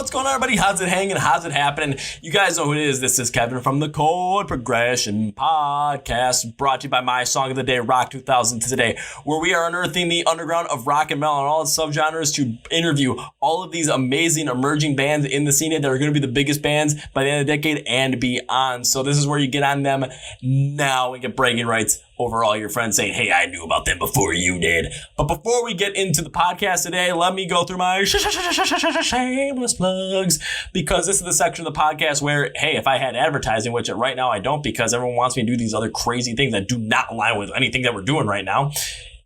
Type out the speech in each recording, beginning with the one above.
What's going on, everybody? How's it hanging? How's it happening? You guys know who it is. This is Kevin from the Chord Progression Podcast, brought to you by my song of the day, Rock 2000 Today, where we are unearthing the underground of rock and metal and all its subgenres to interview all of these amazing emerging bands in the scene that are going to be the biggest bands by the end of the decade and beyond. So this is where you get on them now and get bragging rights over all your friends saying, hey, I knew about them before you did. But before we get into the podcast today, let me go through my shameless plugs, because this is the section of the podcast where, hey, if I had advertising, which right now I don't because everyone wants me to do these other crazy things that do not align with anything that we're doing right now.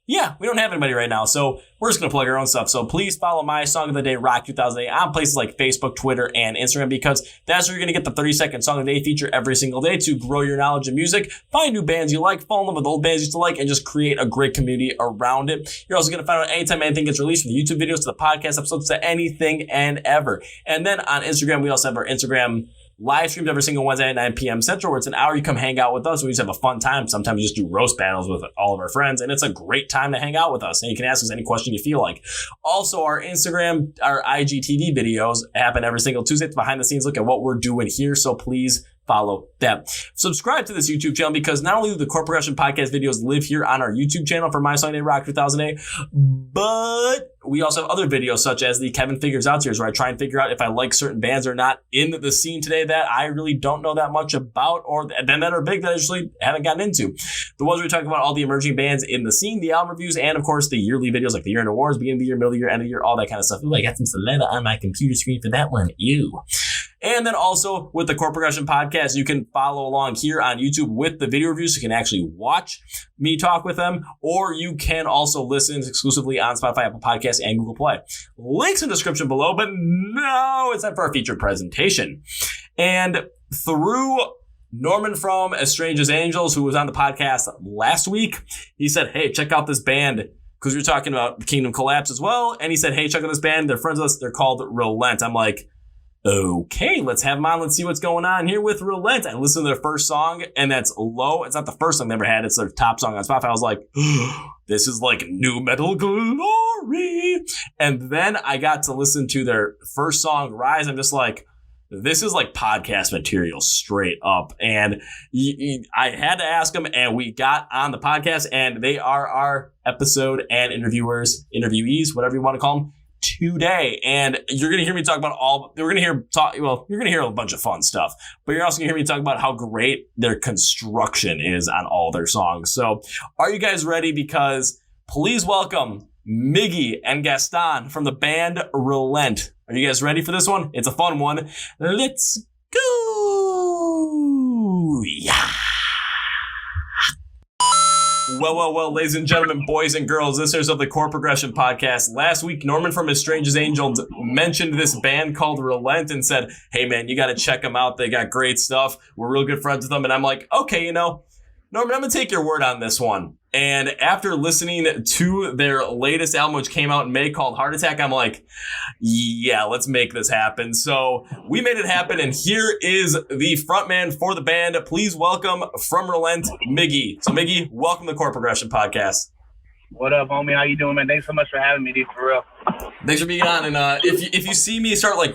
Yeah, we don't have anybody right now, so we're just going to plug our own stuff. So please follow my song of the day, Rock 2008, on places like Facebook, Twitter, and Instagram, because that's where you're going to get the 30-second song of the day feature every single day to grow your knowledge of music, find new bands you like, fall in love with old bands you used to like, and just create a great community around it. You're also going to find out anytime anything gets released, from the YouTube videos to the podcast episodes to anything and ever. And then on Instagram, we also have our Instagram live streams every single Wednesday at 9 p.m. Central, where it's an hour you come hang out with us. We just have a fun time. Sometimes we just do roast battles with all of our friends, and it's a great time to hang out with us. And you can ask us any question you feel like. Also, our Instagram, our IGTV videos happen every single Tuesday. It's behind the scenes look at what we're doing here, so please follow them. Subscribe to this YouTube channel, because not only do the Chord Progression Podcast videos live here on our YouTube channel for My Song Day Rock 2008, but we also have other videos such as the Kevin Figures Out series, where I try and figure out if I like certain bands or not in the scene today that I really don't know that much about, or then that are big that I actually haven't gotten into. The ones where we talk about all the emerging bands in the scene, the album reviews, and of course the yearly videos like the year in awards, beginning of the year, middle of the year, end of the year, all that kind of stuff. Ooh, I got some saliva on my computer screen for that one. Ew. And then also with the Chord Progression Podcast, you can follow along here on YouTube with the video reviews. So you can actually watch me talk with them, or you can also listen exclusively on Spotify, Apple Podcasts, and Google Play. Links in the description below, but no, it's time for our featured presentation. And through Norman from As Strange as Angels, who was on the podcast last week, he said, hey, check out this band, because we were talking about Kingdom Collapse as well. And he said, hey, check out this band. They're friends with us. They're called Relent. I'm like, okay, let's have them on. Let's see what's going on here with Relent. I listened to their first song, and that's Low. It's not the first song they ever had. It's their top song on Spotify. I was like, this is like new metal glory. And then I got to listen to their first song, Rise. I'm just like, this is like podcast material straight up. And I had to ask them, and we got on the podcast, and they are our episode and interviewees, whatever you want to call them, today. And you're going to hear me talk about you're going to hear a bunch of fun stuff, but you're also going to hear me talk about how great their construction is on all their songs. So are you guys ready? Because please welcome Miggy and Gaston from the band Relent. Are you guys ready for this one? It's a fun one. Let's go. Yeah. Well, ladies and gentlemen, boys and girls, listeners of the Chord Progression Podcast. Last week, Norman from As Strange as Angels mentioned this band called Relent and said, hey, man, you got to check them out. They got great stuff. We're real good friends with them. And I'm like, okay, Norman, I'm going to take your word on this one. And after listening to their latest album, which came out in May, called Heart Attack, I'm like, yeah, let's make this happen. So we made it happen, and here is the frontman for the band. Please welcome from Relent, Miggy. So Miggy, welcome to the Chord Progression Podcast. What up, homie? How you doing, man? Thanks so much for having me, dude, for real. Thanks for being on. And if you see me start like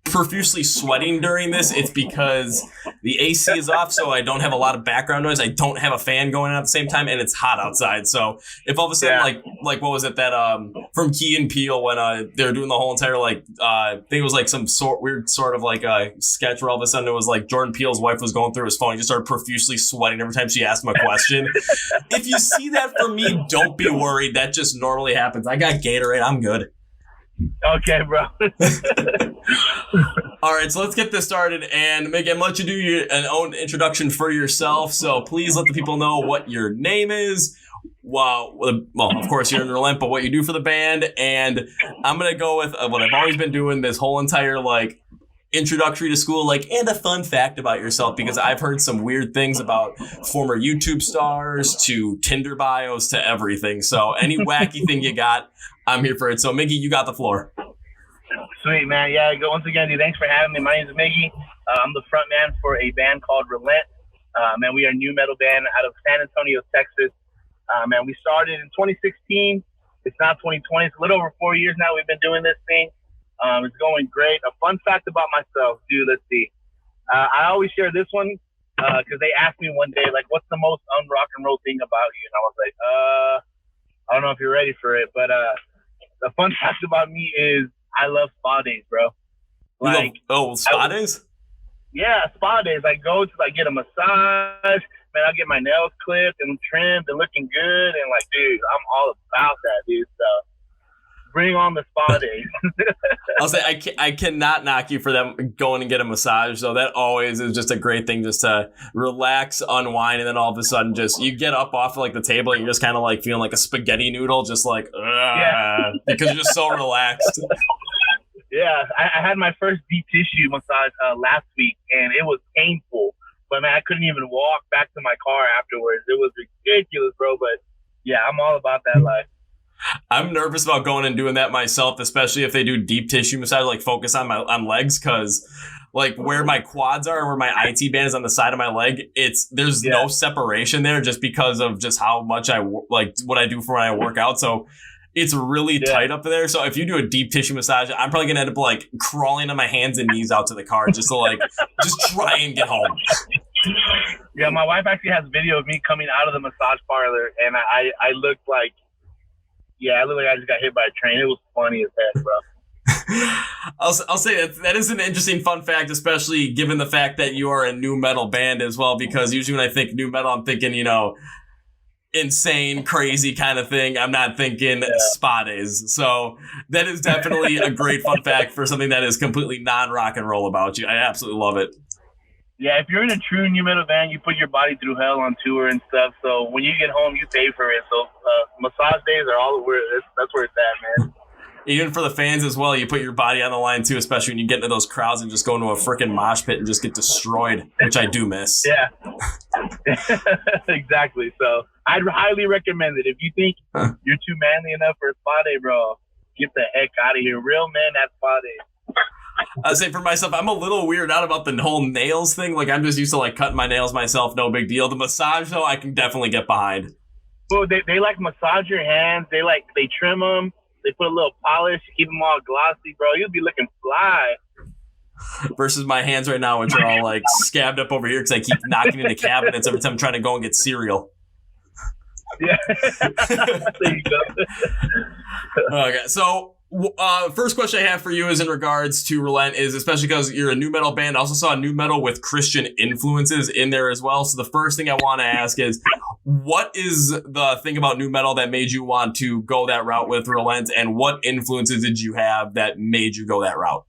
profusely sweating during this, it's because the AC is off, so I don't have a lot of background noise. I don't have a fan going on at the same time, and it's hot outside. So if all of a sudden, like what was it that from Key and Peele, when they were doing the whole entire I think it was like some weird sort of like a sketch where all of a sudden it was like Jordan Peele's wife was going through his phone. He just started profusely sweating every time she asked him a question. If you see that from me, don't be worried. That just normally happens. I got Gatorade. I'm good. Okay, bro. All right, so let's get this started. And Miggy, I'm going to let you do an own introduction for yourself. So please let the people know what your name is. Well, of course, you're in Relent, but what you do for the band. And I'm going to go with what I've always been doing this whole entire, introductory to school, and a fun fact about yourself, because I've heard some weird things about former YouTube stars to Tinder bios to everything. So any wacky thing you got, I'm here for it. So Miggy, you got the floor. Sweet, man. Yeah, once again, dude, thanks for having me. My name is Miggy. I'm the front man for a band called Relent. Man, we are a new metal band out of San Antonio, Texas. Man, we started in 2016. It's now 2020. It's a little over 4 years now we've been doing this thing. It's going great. A fun fact about myself, dude. Let's see. I always share this one because they asked me one day, like, what's the most un-rock and roll thing about you? And I was like, I don't know if you're ready for it, but the fun fact about me is I love spa days, bro. Like, spa days? Yeah, spa days. I go to like get a massage. Man, I get my nails clipped and trimmed and looking good. And like, dude, I'm all about that, dude. So bring on the spa days. I'll say I cannot knock you for them going and get a massage. So that always is just a great thing, just to relax, unwind, and then all of a sudden just you get up off of like the table and you're just kind of like feeling like a spaghetti noodle, just like because you're just so relaxed. Yeah, I had my first deep tissue massage last week, and it was painful. But man, I couldn't even walk back to my car afterwards. It was ridiculous, bro. But yeah, I'm all about that life. I'm nervous about going and doing that myself, especially if they do deep tissue massage, like focus on legs, because like where my quads are, where my IT band is on the side of my leg, there's no separation there just because of just how much I like what I do for when I work out. So it's really tight up there. So if you do a deep tissue massage, I'm probably gonna end up like crawling on my hands and knees out to the car just to like just try and get home. Yeah, my wife actually has video of me coming out of the massage parlor, and I looked like. Yeah, I look like I just got hit by a train. It was funny as heck, bro. I'll say that is an interesting fun fact, especially given the fact that you are a new metal band as well, because usually when I think new metal, I'm thinking, insane, crazy kind of thing. I'm not thinking spa days. So that is definitely a great fun fact for something that is completely non-rock and roll about you. I absolutely love it. Yeah, if you're in a true new metal band, you put your body through hell on tour and stuff. So when you get home, you pay for it. So massage days are all where that's where it's at, man. Even for the fans as well, you put your body on the line too, especially when you get into those crowds and just go into a freaking mosh pit and just get destroyed, which I do miss. Yeah, exactly. So I'd highly recommend it. If you think you're too manly enough for a spa day, bro, get the heck out of here. Real men at spa days. I'd say for myself, I'm a little weirded out about the whole nails thing. Like, I'm just used to, like, cutting my nails myself. No big deal. The massage, though, I can definitely get behind. Well, they like, massage your hands. They trim them. They put a little polish, keep them all glossy, bro. You'll be looking fly. Versus my hands right now, which are all, like, scabbed up over here because I keep knocking into cabinets every time I'm trying to go and get cereal. Yeah. There you go. Okay, so... first question I have for you is in regards to Relent, is especially because you're a new metal band. I also saw new metal with Christian influences in there as well. So the first thing I want to ask is, what is the thing about new metal that made you want to go that route with Relent, and what influences did you have that made you go that route?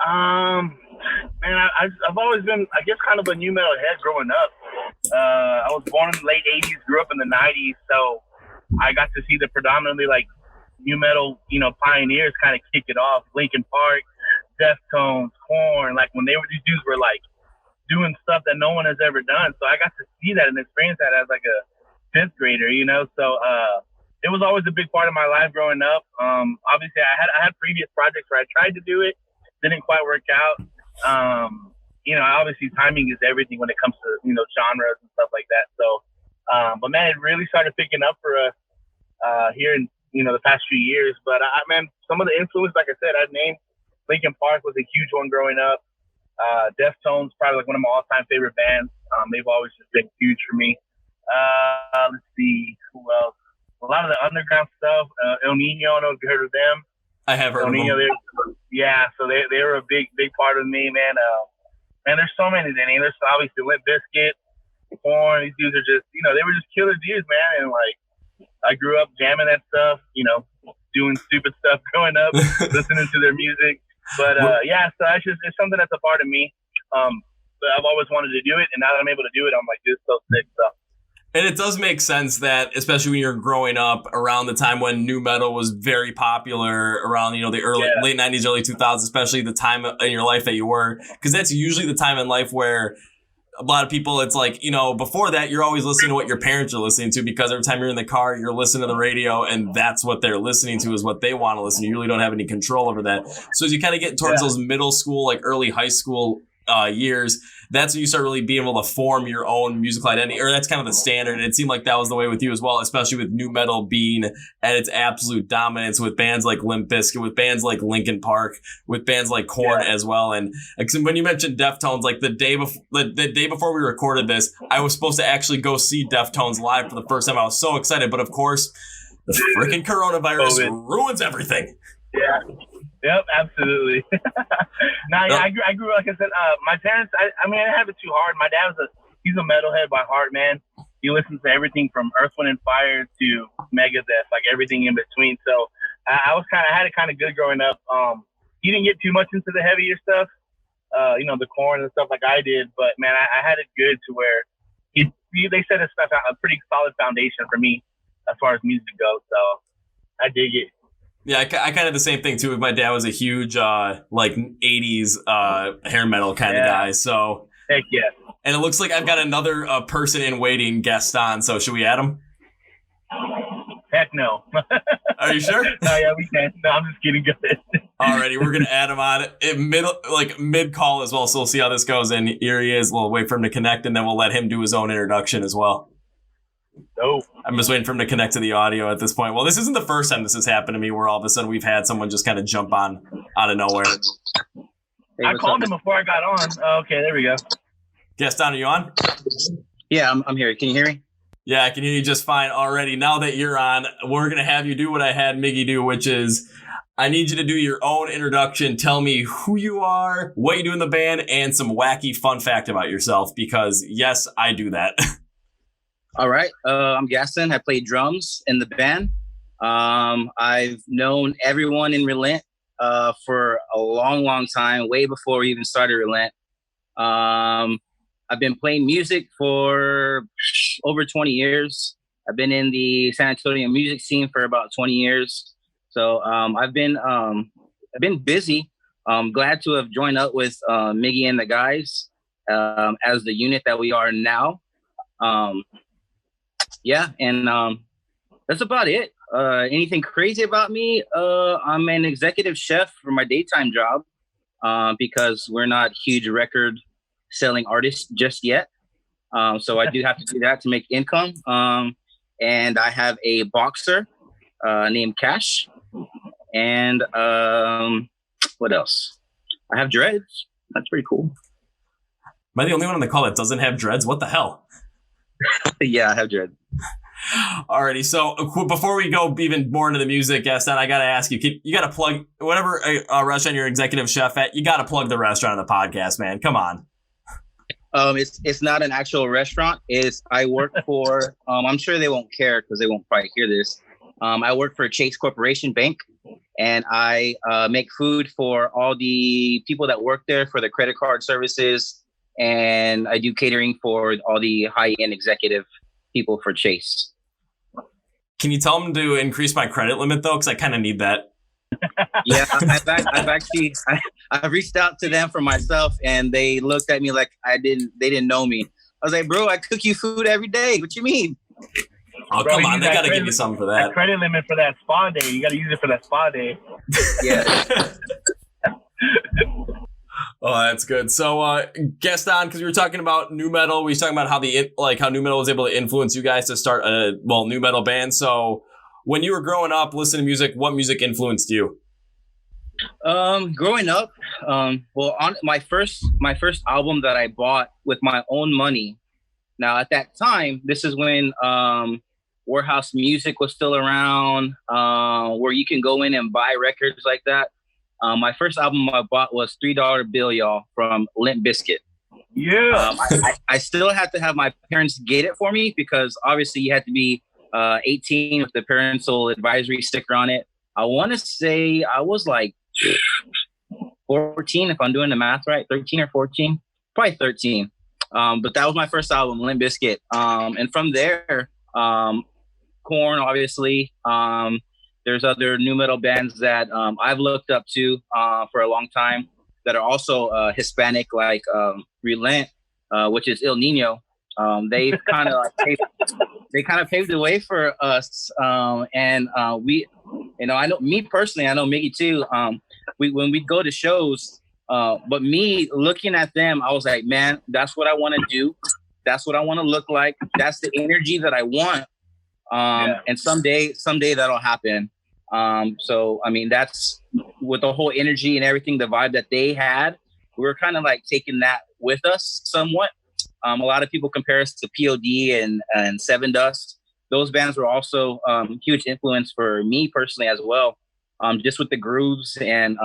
Man, I've always been, I guess, kind of a new metal head growing up. I was born in the late 80s, grew up in the 90s, so I got to see the predominantly, like, new metal, pioneers kind of kick it off. Linkin Park, Deftones, Chord, like when these dudes were like doing stuff that no one has ever done. So I got to see that and experience that as like a fifth grader, So it was always a big part of my life growing up. Obviously I had previous projects where I tried to do it, didn't quite work out. Obviously timing is everything when it comes to, genres and stuff like that. So, but man, it really started picking up for us here in, the past few years. But man, some of the influence, like I said, I'd name Linkin Park was a huge one growing up. Deftones, probably like one of my all-time favorite bands. They've always just been huge for me. Let's see, who else? A lot of the underground stuff. El Nino, I don't know if you heard of them. I have heard of them. Yeah, so they were a big part of me, man. Man, there's so many. There's obviously Limp Bizkit, Chord. These dudes are just, they were just killer dudes, man. And like, I grew up jamming that stuff, doing stupid stuff growing up, listening to their music. But so it's something that's a part of me. But I've always wanted to do it, and now that I'm able to do it, I'm like, this is so sick stuff. And it does make sense that, especially when you're growing up around the time when new metal was very popular, around the late 90s, early 2000s, especially the time in your life that you were, because that's usually the time in life where a lot of people, it's like, before that, you're always listening to what your parents are listening to, because every time you're in the car, you're listening to the radio, and that's what they're listening to, is what they want to listen to. You really don't have any control over that. So as you kind of get towards those middle school, like early high school years, that's when you start really being able to form your own musical identity, or that's kind of the standard. And it seemed like that was the way with you as well, especially with nu metal being at its absolute dominance with bands like Limp Bizkit, with bands like Linkin Park, with bands like Chord as well. And when you mentioned Deftones, like the day before we recorded this, I was supposed to actually go see Deftones live for the first time. I was so excited, but of course, the freaking coronavirus ruins everything. Yeah. Yep, absolutely. I grew like I said, my parents, I mean, I didn't have it too hard. My dad he's a metalhead by heart, man. He listens to everything from Earth, Wind and Fire to Megadeth, like everything in between. So I had it kind of good growing up. He didn't get too much into the heavier stuff, the Korn and stuff like I did, but man, I had it good to where they set a pretty solid foundation for me as far as music goes. So I dig it. Yeah, I kind of the same thing too. My dad was a huge like 80s hair metal kind of guy. So heck yeah. And it looks like I've got another person in waiting, Gaston. So should we add him? Heck no. Are you sure? No, yeah, we can. No, I'm just kidding. Alrighty, we're gonna add him on mid call as well. So we'll see how this goes. And here he is. We'll wait for him to connect, and then we'll let him do his own introduction as well. No. I'm just waiting for him to connect to the audio at this point. Well, this isn't the first time this has happened to me where all of a sudden we've had someone just kind of jump on out of nowhere. Hey, I called him before I got on. Oh, okay, there we go. Gaston, are you on? Yeah, I'm here. Can you hear me? Yeah, I can hear you just fine already. Now that you're on, we're going to have you do what I had Miggy do, which is I need you to do your own introduction. Tell me who you are, what you do in the band, and some wacky fun fact about yourself, because yes, I do that. All right. I'm Gaston. I play drums in the band. I've known everyone in Relent for a long, long time, way before we even started Relent. I've been playing music for over 20 years. I've been in the San Antonio music scene for about 20 years. So I've been busy. I'm glad to have joined up with Miggy and the guys as the unit that we are now. Yeah, and that's about it. Anything crazy about me? I'm an executive chef for my daytime job because we're not huge record-selling artists just yet. So I do have to do that to make income. And I have a boxer named Cash. And what else? I have dreads. That's pretty cool. Am I the only one on the call that doesn't have dreads? What the hell? Yeah, I have dreads. Alrighty, so before we go even more into the music, Gaston, I gotta ask you, you gotta plug whatever restaurant you're executive chef at, you gotta plug the restaurant on the podcast, man. Come on. It's not an actual restaurant. I work for, I'm sure they won't care because they won't probably hear this. I work for Chase Corporation Bank, and I make food for all the people that work there for the credit card services, and I do catering for all the high-end executive people for Chase. Can you tell them to increase my credit limit though? Because I kind of need that. Yeah, I've reached out to them for myself, and they looked at me like they didn't know me. I was like, bro, I cook you food every day. What you mean? Oh, bro, come on. They got to give you something for that. That credit limit for that spa day. You got to use it for that spa day. Yeah. Oh, that's good. So, Gaston, because we were talking about nu metal, we were talking about how nu metal was able to influence you guys to start a nu metal band. So, when you were growing up, listening to music, what music influenced you? Growing up, on my first album that I bought with my own money. Now, at that time, this is when warehouse music was still around, where you can go in and buy records like that. My first album I bought was $3 Bill, y'all, from Limp Bizkit. Yeah. I still had to have my parents get it for me because obviously you had to be 18 with the parental advisory sticker on it. I want to say I was like 14, if I'm doing the math right, 13 or 14, probably 13. But that was my first album, Limp Bizkit. And from there, Korn, obviously. There's other nu metal bands that I've looked up to for a long time that are also Hispanic, like Relent, which is El Nino. They kind of paved the way for us, and we, I know me personally, I know Miggy too. When we go to shows, But me looking at them, I was like, man, that's what I want to do. That's what I want to look like. That's the energy that I want. And someday that'll happen. So, I mean, that's with the whole energy and everything, the vibe that they had, we were kind of like taking that with us somewhat. A lot of people compare us to POD and Seven Dust. Those bands were also huge influence for me personally as well. Just with the grooves and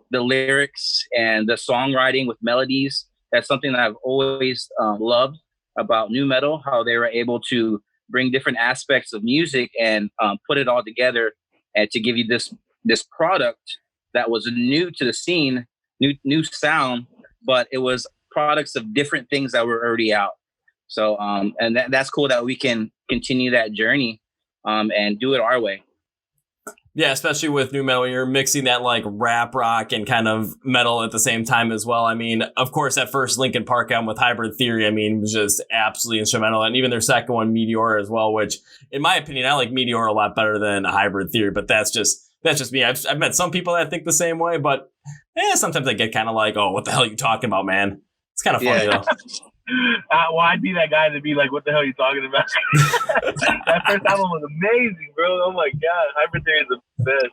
the lyrics and the songwriting with melodies. That's something that I've always loved about nu metal, how they were able to bring different aspects of music and put it all together and to give you this product that was new to the scene, new sound, but it was products of different things that were already out. So, and that's cool that we can continue that journey and do it our way. Yeah, especially with nu metal, you're mixing that like rap rock and kind of metal at the same time as well. I mean, of course, that first Linkin Park album with Hybrid Theory, I mean, was just absolutely instrumental. And even their second one, Meteor, as well, which in my opinion, I like Meteor a lot better than Hybrid Theory, but that's just me. I've met some people that think the same way, but sometimes I get kind of like, oh, what the hell are you talking about, man? It's kind of funny though. Well, I'd be that guy to be like, what the hell are you talking about? That first album was amazing, bro. Oh my God. Hybrid Theory is the best.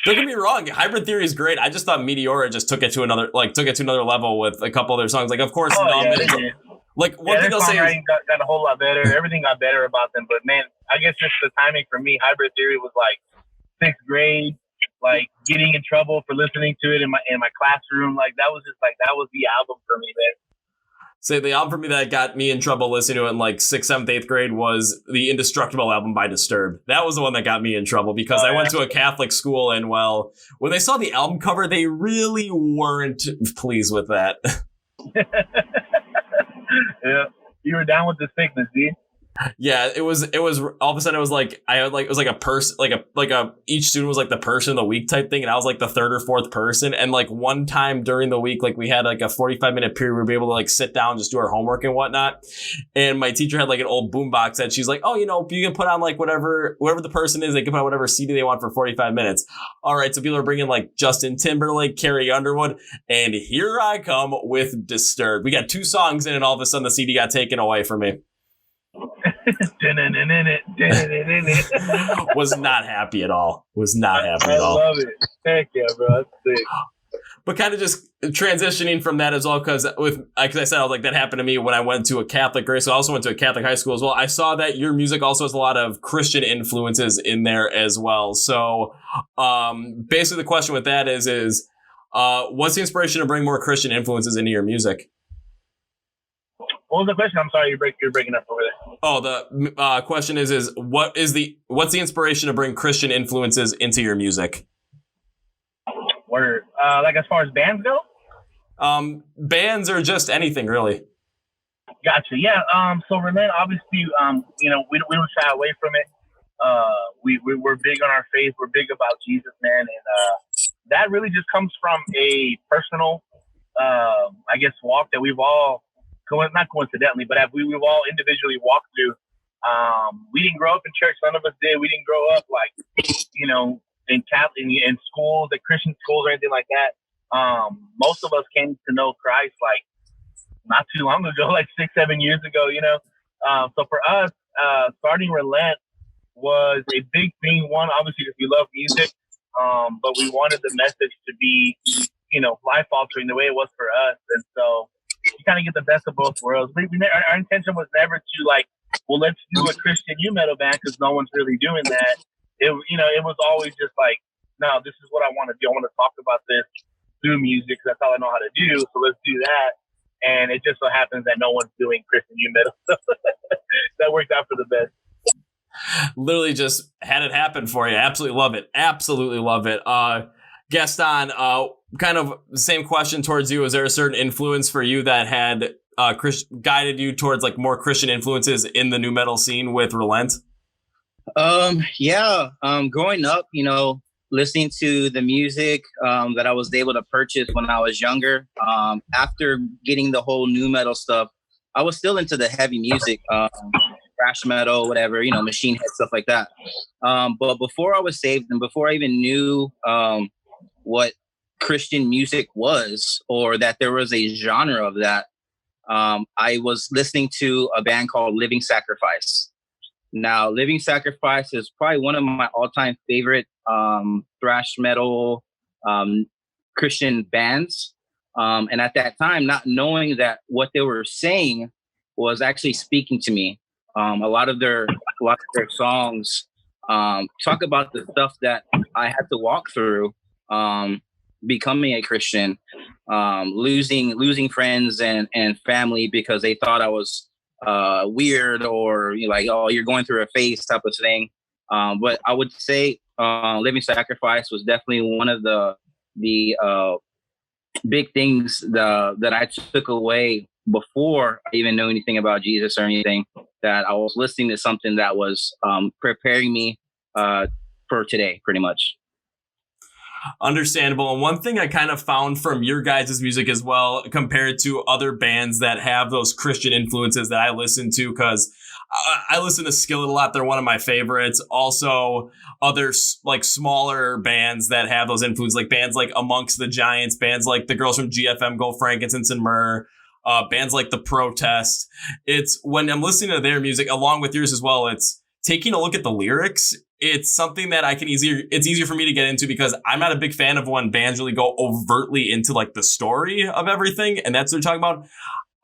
Don't get me wrong. Hybrid Theory is great. I just thought Meteora just took it to another level with a couple of their songs. Like, of course, like one thing I'll say is got a whole lot better. Everything got better about them. But man, I guess just the timing for me, Hybrid Theory was like 6th grade, like getting in trouble for listening to it in my classroom. Like that was the album for me, man. So the album for me that got me in trouble listening to it in like 6th, 7th, 8th grade was the Indestructible album by Disturbed. That was the one that got me in trouble because I went to a Catholic school and, well, when they saw the album cover, they really weren't pleased with that. Yeah, you were down with the sickness, dude. Yeah, it was all of a sudden it was like it was like a person, like a each student was like the person of the week type thing, and I was like the 3rd or 4th person. And like one time during the week, like we had like a 45-minute period where we were able to like sit down and just do our homework and whatnot. And my teacher had like an old boombox that she's like, oh, you know, you can put on like whatever the person is, they can put on whatever CD they want for 45 minutes. All right, so people are bringing like Justin Timberlake, Carrie Underwood, and here I come with Disturbed. We got 2 songs in, and all of a sudden the CD got taken away from me. Was not happy at all. I love it. Heck yeah, bro. That's sick. But kind of just transitioning from that as well, because I said, I was like, that happened to me when I went to a Catholic grade school. I also went to a Catholic high school as well. I saw that your music also has a lot of Christian influences in there as well. So basically the question with that is what's the inspiration to bring more Christian influences into your music? What was the question? I'm sorry, you're breaking up over there. Oh, the question is what's the inspiration to bring Christian influences into your music? Word. Like as far as bands go? Bands or just anything really. Gotcha. Yeah. So Relent, obviously, we don't shy away from it. We're big on our faith. We're big about Jesus, man, and that really just comes from a personal, walk that we've all. Not coincidentally, but we've all individually walked through. We didn't grow up in church. None of us did. We didn't grow up in schools, like Christian schools or anything like that. Most of us came to know Christ like not too long ago, like 6-7 years ago. So for us, starting Relent was a big thing. One, obviously, because we love music, but we wanted the message to be, life altering the way it was for us, and so. You kind of get the best of both worlds. Our intention was never to let's do a Christian nu metal band because no one's really doing that. It was always just like, no, this is what I want to do. I want to talk about this through music. That's all I know how to do. So let's do that. And it just so happens that no one's doing Christian nu metal. That worked out for the best. Literally just had it happen for you. Absolutely love it. Absolutely love it. Gaston, kind of the same question towards you. Is there a certain influence for you that had guided you towards like more Christian influences in the nu metal scene with Relent? Growing up, listening to the music that I was able to purchase when I was younger. After getting the whole nu metal stuff, I was still into the heavy music, thrash metal, whatever, Machine Head, stuff like that. But before I was saved and before I even knew what Christian music was, or that there was a genre of that, I was listening to a band called Living Sacrifice. Now, Living Sacrifice is probably one of my all-time favorite thrash metal Christian bands. And at that time, not knowing that what they were saying was actually speaking to me. A lot of their songs talk about the stuff that I had to walk through becoming a Christian, losing friends and family because they thought I was weird, or like, oh, you're going through a phase type of thing. But I would say Living Sacrifice was definitely one of the big things that I took away before I even knew anything about Jesus or anything, that I was listening to something that was preparing me for today, pretty much. Understandable. And one thing I kind of found from your guys' music as well, compared to other bands that have those Christian influences that I listen to, because I listen to Skillet a lot. They're one of my favorites. Also, other like smaller bands that have those influences, like bands like Amongst the Giants, bands like the girls from GFM, Go Frankincense and Myrrh, bands like The Protest. It's when I'm listening to their music, along with yours as well, it's taking a look at the lyrics. It's something that it's easier for me to get into, because I'm not a big fan of when bands really go overtly into like the story of everything, and that's what they're talking about.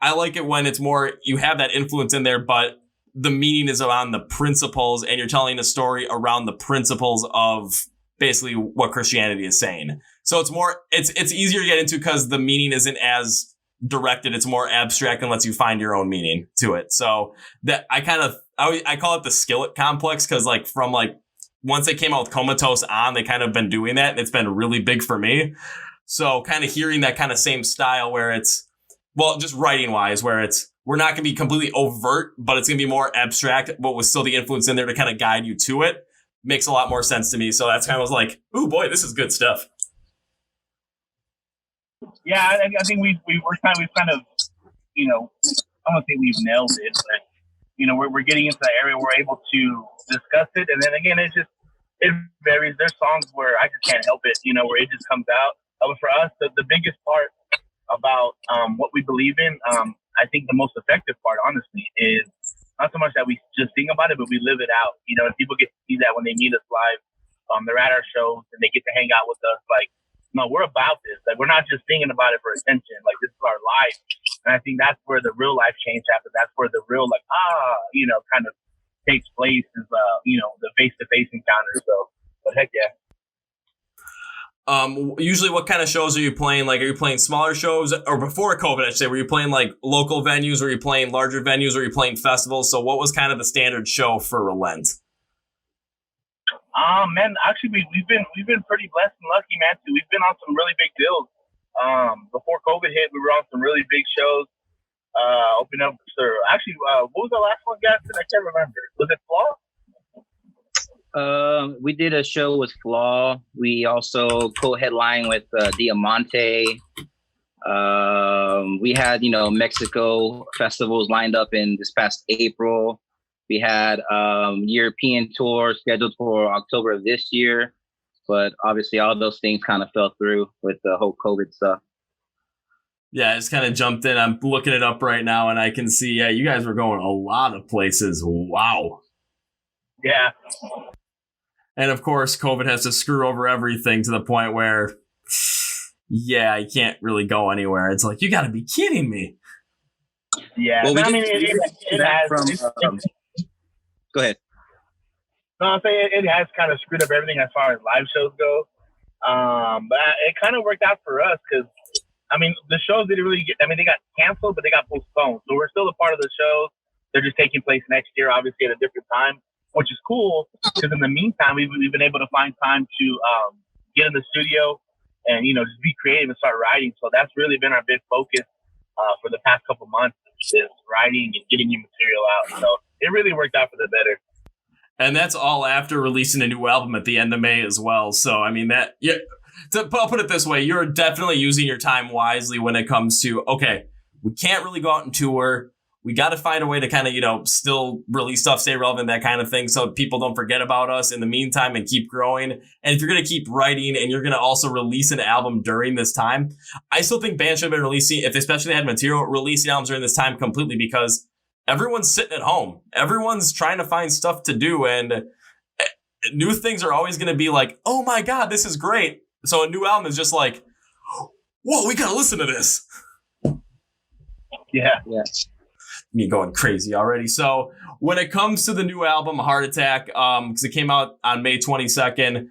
I like it when it's more, you have that influence in there, but the meaning is around the principles, and you're telling a story around the principles of basically what Christianity is saying. So it's easier to get into because the meaning isn't as directed. It's more abstract and lets you find your own meaning to it. So that I call it the Skillet complex, because like from like once they came out with Comatose on, they kind of been doing that, and it's been really big for me. So kind of hearing that kind of same style where it's, well, just writing wise, where we're not going to be completely overt, but it's going to be more abstract, but with still the influence in there to kind of guide you to it, makes a lot more sense to me. So that's kind of like, ooh, boy, this is good stuff. Yeah, I think we've kind of, I don't say we've nailed it, but we're getting into that area where we're able to discuss it, and then again, it varies. There's songs where I just can't help it, where it just comes out. But for us, the biggest part about what we believe in, I think the most effective part, honestly, is not so much that we just sing about it, but we live it out. And people get to see that when they meet us live. They're at our shows and they get to hang out with us. Like, no, we're about this. Like, we're not just singing about it for attention. Like, this is our life. And I think that's where the real life change happens. That's where the real, like, kind of takes place is, the face-to-face encounter. So, but heck yeah. Usually what kind of shows are you playing? Like, are you playing smaller shows, or before COVID, I should say, were you playing like local venues? Were you playing larger venues? Were you playing festivals? So what was kind of the standard show for Relent? Man, actually we've been pretty blessed and lucky, man, too. We've been on some really big deals. Before COVID hit, we were on some really big shows. Open up for, actually, what was the last one, Gaston? I can't remember. Was it Flaw? We did a show with Flaw. We also co-headlined with Diamante. We had, Mexico festivals lined up in this past April. We had European tour scheduled for October of this year, but obviously all those things kind of fell through with the whole COVID stuff. Yeah, I just kind of jumped in. I'm looking it up right now, and I can see, yeah, you guys were going a lot of places. Wow. Yeah. And of course, COVID has to screw over everything to the point where, yeah, you can't really go anywhere. It's like, you got to be kidding me. Yeah. Well, it has. Go ahead. No, I'm saying it has kind of screwed up everything as far as live shows go. But it kind of worked out for us because, the shows didn't really they got canceled, but they got postponed. So we're still a part of the shows. They're just taking place next year, obviously at a different time, which is cool because in the meantime, we've been able to find time to get in the studio and, just be creative and start writing. So that's really been our big focus for the past couple months is writing and getting new material out. So it really worked out for the better. And that's all after releasing a new album at the end of May as well. So, I'll put it this way. You're definitely using your time wisely when it comes to, okay, we can't really go out and tour. we got to find a way to kind of, still release stuff, stay relevant, that kind of thing, so people don't forget about us in the meantime and keep growing. And if you're going to keep writing and you're going to also release an album during this time, I still think bands should have been releasing, if especially they had material, releasing albums during this time completely, because everyone's sitting at home. Everyone's trying to find stuff to do, and new things are always going to be like, oh my God, this is great. So a new album is just like, whoa, we got to listen to this. Yeah. Me going crazy already. So when it comes to the new album, Heart Attack, because it came out on May 22nd,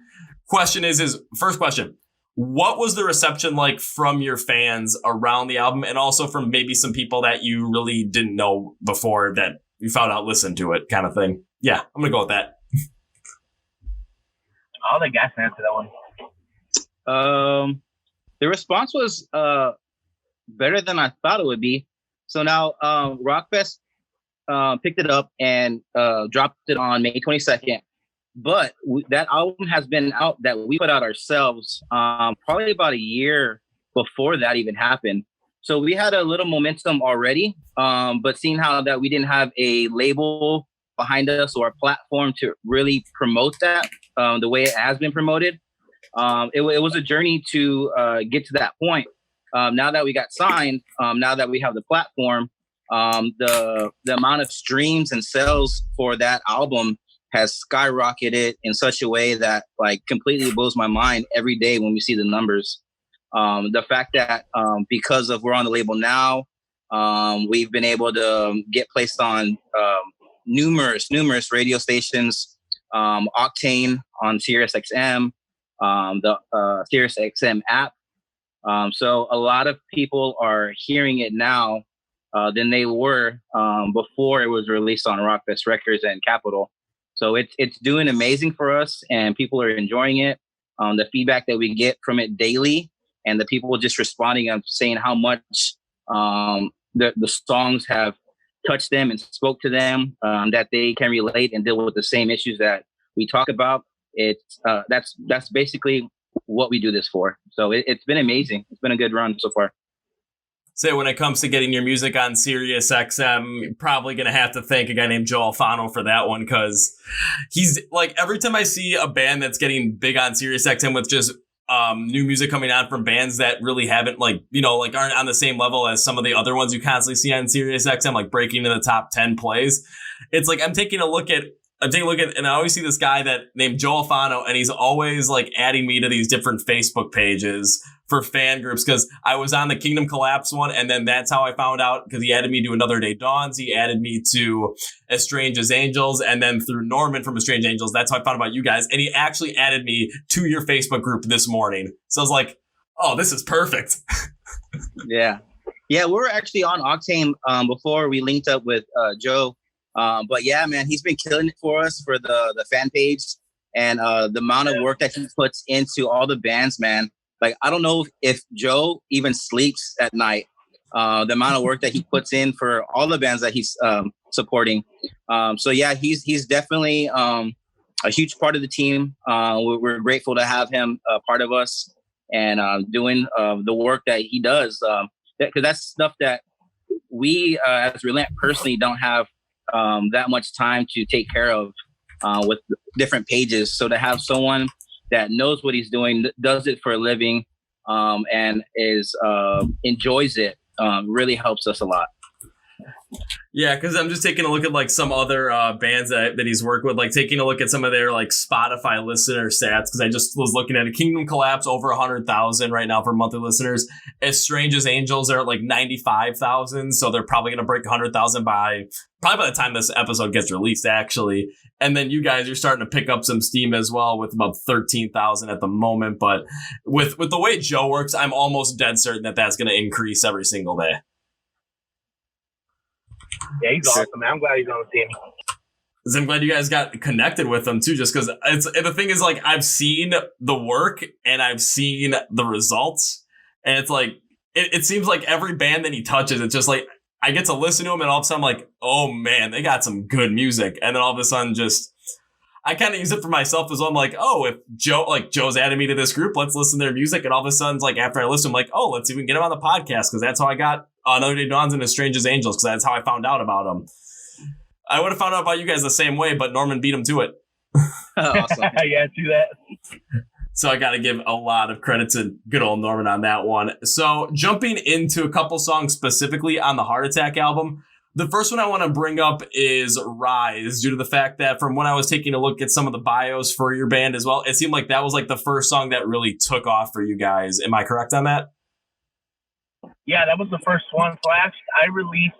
first question, what was the reception like from your fans around the album, and also from maybe some people that you really didn't know before that you found out listened to it, kind of thing? Yeah, I'm going to go with that. I'll let Gaston answer that one. The response was better than I thought it would be. So now Rockfest picked it up and dropped it on May 22nd. But that album has been out, that we put out ourselves, probably about a year before that even happened. So we had a little momentum already, but seeing how that we didn't have a label behind us or a platform to really promote that the way it has been promoted, it was a journey to get to that point. Now that we got signed, now that we have the platform, the amount of streams and sales for that album has skyrocketed in such a way that like completely blows my mind every day when we see the numbers. The fact that because of we're on the label now, we've been able to get placed on numerous radio stations, Octane on SiriusXM, the SiriusXM app. So a lot of people are hearing it now than they were before it was released on Rockfest Records and Capitol. So it's doing amazing for us, and people are enjoying it. The feedback that we get from it daily, and the people just responding and saying how much the songs have touched them and spoke to them, that they can relate and deal with the same issues that we talk about. It's that's basically what we do this for. So it's been amazing. It's been a good run so far. So when it comes to getting your music on Sirius XM, you're probably going to have to thank a guy named Joe Alfano for that one, because he's like, every time I see a band that's getting big on Sirius XM with just new music coming out from bands that really haven't aren't on the same level as some of the other ones you constantly see on Sirius XM, like breaking into the top 10 plays. It's like I'm taking a look at, and I always see this guy named Joe Alfano, and he's always like adding me to these different Facebook pages for fan groups, because I was on the Kingdom Collapse one, and then that's how I found out, because he added me to Another Day Dawns, he added me to As Strange as Angels, and then through Norman from As Strange Angels, that's how I found out about you guys, and he actually added me to your Facebook group this morning. So I was like, oh, this is perfect. Yeah, we were actually on Octane before we linked up with Joe. But yeah, man, he's been killing it for us for the fan page, and the amount of work that he puts into all the bands, man. Like, I don't know if Joe even sleeps at night. The amount of work that he puts in for all the bands that he's supporting. So yeah, he's definitely a huge part of the team. We're grateful to have him part of us, and doing the work that he does. Because that's stuff that we as Relent personally don't have that much time to take care of with different pages. So to have someone that knows what he's doing, does it for a living, and enjoys it, really helps us a lot. Yeah, because I'm just taking a look at like some other bands that he's worked with, like taking a look at some of their like Spotify listener stats, because I just was looking at a Kingdom Collapse over 100,000 right now for monthly listeners. As Strange as Angels, they're at like 95,000, so they're probably going to break 100,000 by the time this episode gets released, actually. And then you guys are starting to pick up some steam as well with about 13,000 at the moment. But with the way Joe works, I'm almost dead certain that that's going to increase every single day. Yeah, he's awesome, man. I'm glad he's on the team. I'm glad you guys got connected with them too, just because the thing is, like, I've seen the work and I've seen the results, and it's like it seems like every band that he touches, it's just like I get to listen to him, and all of a sudden I'm like, oh man, they got some good music, and then all of a sudden just I kind of use it for myself as well. I'm like, oh, if Joe's added me to this group, let's listen to their music. And all of a sudden, like after I listen, I'm like, oh, let's see if we can get him on the podcast, because that's how I got Another Day Dawns and As Strange as Angels, because that's how I found out about him. I would have found out about you guys the same way, but Norman beat him to it. Awesome. Yeah, do that. So I got to give a lot of credit to good old Norman on that one. So jumping into a couple songs specifically on the Heart Attack album, the first one I want to bring up is Rise, due to the fact that from when I was taking a look at some of the bios for your band as well, it seemed like that was like the first song that really took off for you guys. Am I correct on that? Yeah, that was the first one. So I released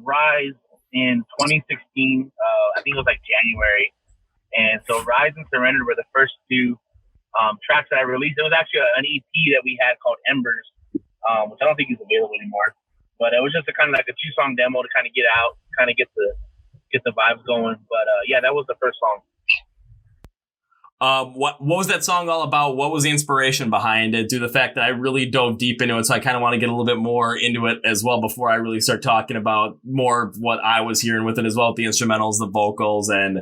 Rise in 2016. I think it was like January. And so Rise and Surrender were the first two tracks that I released. It was actually an EP that we had called Embers, which I don't think is available anymore. But it was just a kind of like a 2-song demo to kind of get out, kind of get the vibes going. But yeah, that was the first song. What was that song all about? What was the inspiration behind it? Due to the fact that I really dove deep into it, so I kind of want to get a little bit more into it as well before I really start talking about more of what I was hearing with it as well, with the instrumentals, the vocals, and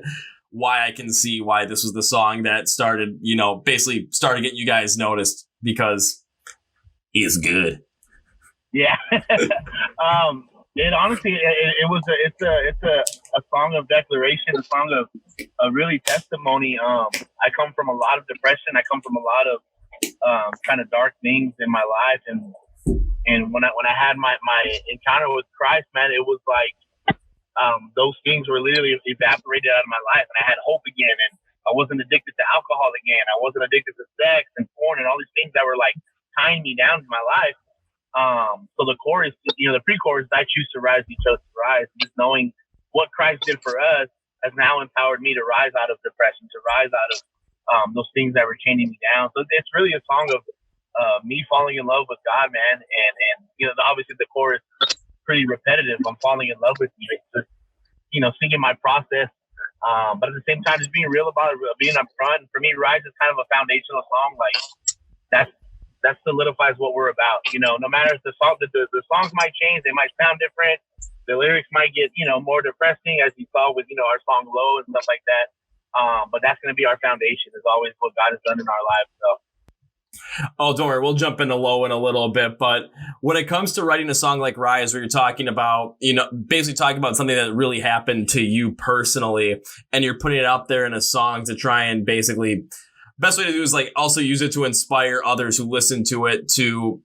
why I can see why this was the song that started, basically started getting you guys noticed, because it's good. Yeah. It honestly, it's a song of declaration, a song of really testimony. I come from a lot of depression. I come from a lot of kind of dark things in my life, and when I had my encounter with Christ, man, it was like those things were literally evaporated out of my life, and I had hope again, and I wasn't addicted to alcohol again. I wasn't addicted to sex and porn and all these things that were like tying me down in my life. So the chorus, the pre-chorus, I choose to rise, you chose to rise. Just knowing what Christ did for us has now empowered me to rise out of depression, to rise out of those things that were chaining me down. So it's really a song of me falling in love with God, man. And obviously the chorus is pretty repetitive. I'm falling in love with you. It's just, singing my process. But at the same time, just being real about it, being upfront. For me, Rise is kind of a foundational song. Like that solidifies what we're about. No matter if the songs might change, they might sound different. The lyrics might get, more depressing, as you saw with, our song Low and stuff like that. But that's going to be our foundation, is always what God has done in our lives. So. Oh, don't worry. We'll jump into Low in a little bit. But when it comes to writing a song like Rise, where you're talking about, basically talking about something that really happened to you personally, and you're putting it out there in a song to try and basically, best way to do is like also use it to inspire others who listen to it to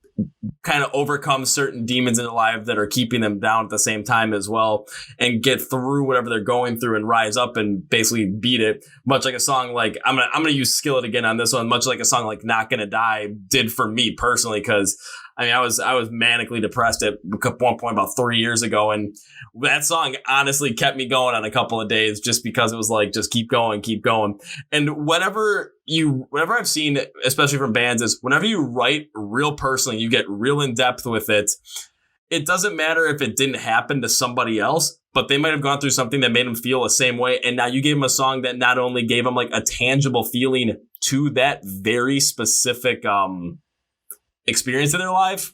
kind of overcome certain demons in their life that are keeping them down at the same time as well, and get through whatever they're going through and rise up and basically beat it. Much like a song like, I'm gonna use Skillet again on this one, much like a song like Not Gonna Die did for me personally, because I was manically depressed at one point about 3 years ago, and that song honestly kept me going on a couple of days, just because it was like, just keep going. And whenever I've seen, especially from bands, is whenever you write real personally, you get real in depth with it. It doesn't matter if it didn't happen to somebody else, but they might have gone through something that made them feel the same way. And now you gave them a song that not only gave them like a tangible feeling to that very specific experience in their life,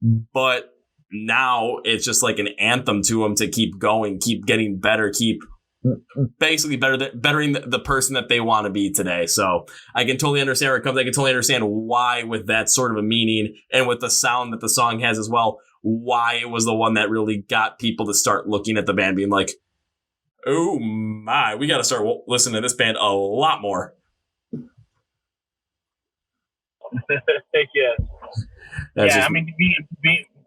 but now it's just like an anthem to them to keep going, keep getting better, keep basically bettering the person that they want to be today. So I can totally understand where it comes. I can totally understand why, with that sort of a meaning and with the sound that the song has as well, why it was the one that really got people to start looking at the band being like, oh my, we got to start listening to this band a lot more. Yeah. I mean,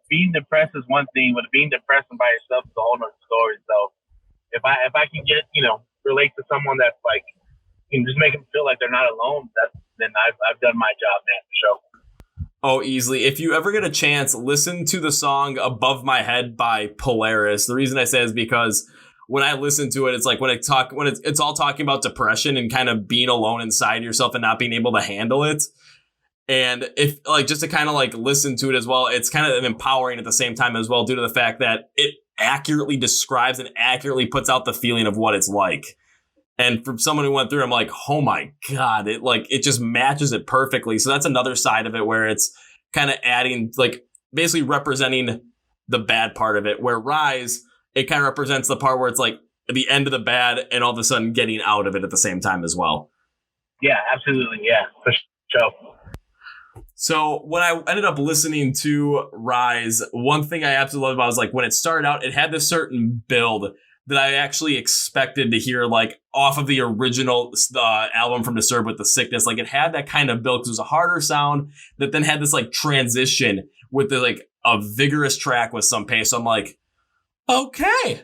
being depressed is one thing, but being depressed by yourself is a whole other story. So if I can get, relate to someone that's like, just make them feel like they're not alone, then I've done my job, man, for sure. Oh, easily. If you ever get a chance, listen to the song Above My Head by Polaris. The reason I say is because when I listen to it, it's like when it's all talking about depression and kind of being alone inside yourself and not being able to handle it. And if like, just to kind of like listen to it as well, it's kind of empowering at the same time as well, due to the fact that it accurately describes and accurately puts out the feeling of what it's like. And from someone who went through it, I'm like, oh my God, it just matches it perfectly. So that's another side of it, where it's kind of adding, like, basically representing the bad part of it, where Rise, it kind of represents the part where it's like, the end of the bad and all of a sudden getting out of it at the same time as well. Yeah, absolutely. Yeah, for sure. So when I ended up listening to Rise, one thing I absolutely loved about it was like when it started out, it had this certain build that I actually expected to hear like off of the original album from Disturbed with The Sickness. Like it had that kind of build because it was a harder sound that then had this like transition with the like a vigorous track with some pace. So I'm like, okay.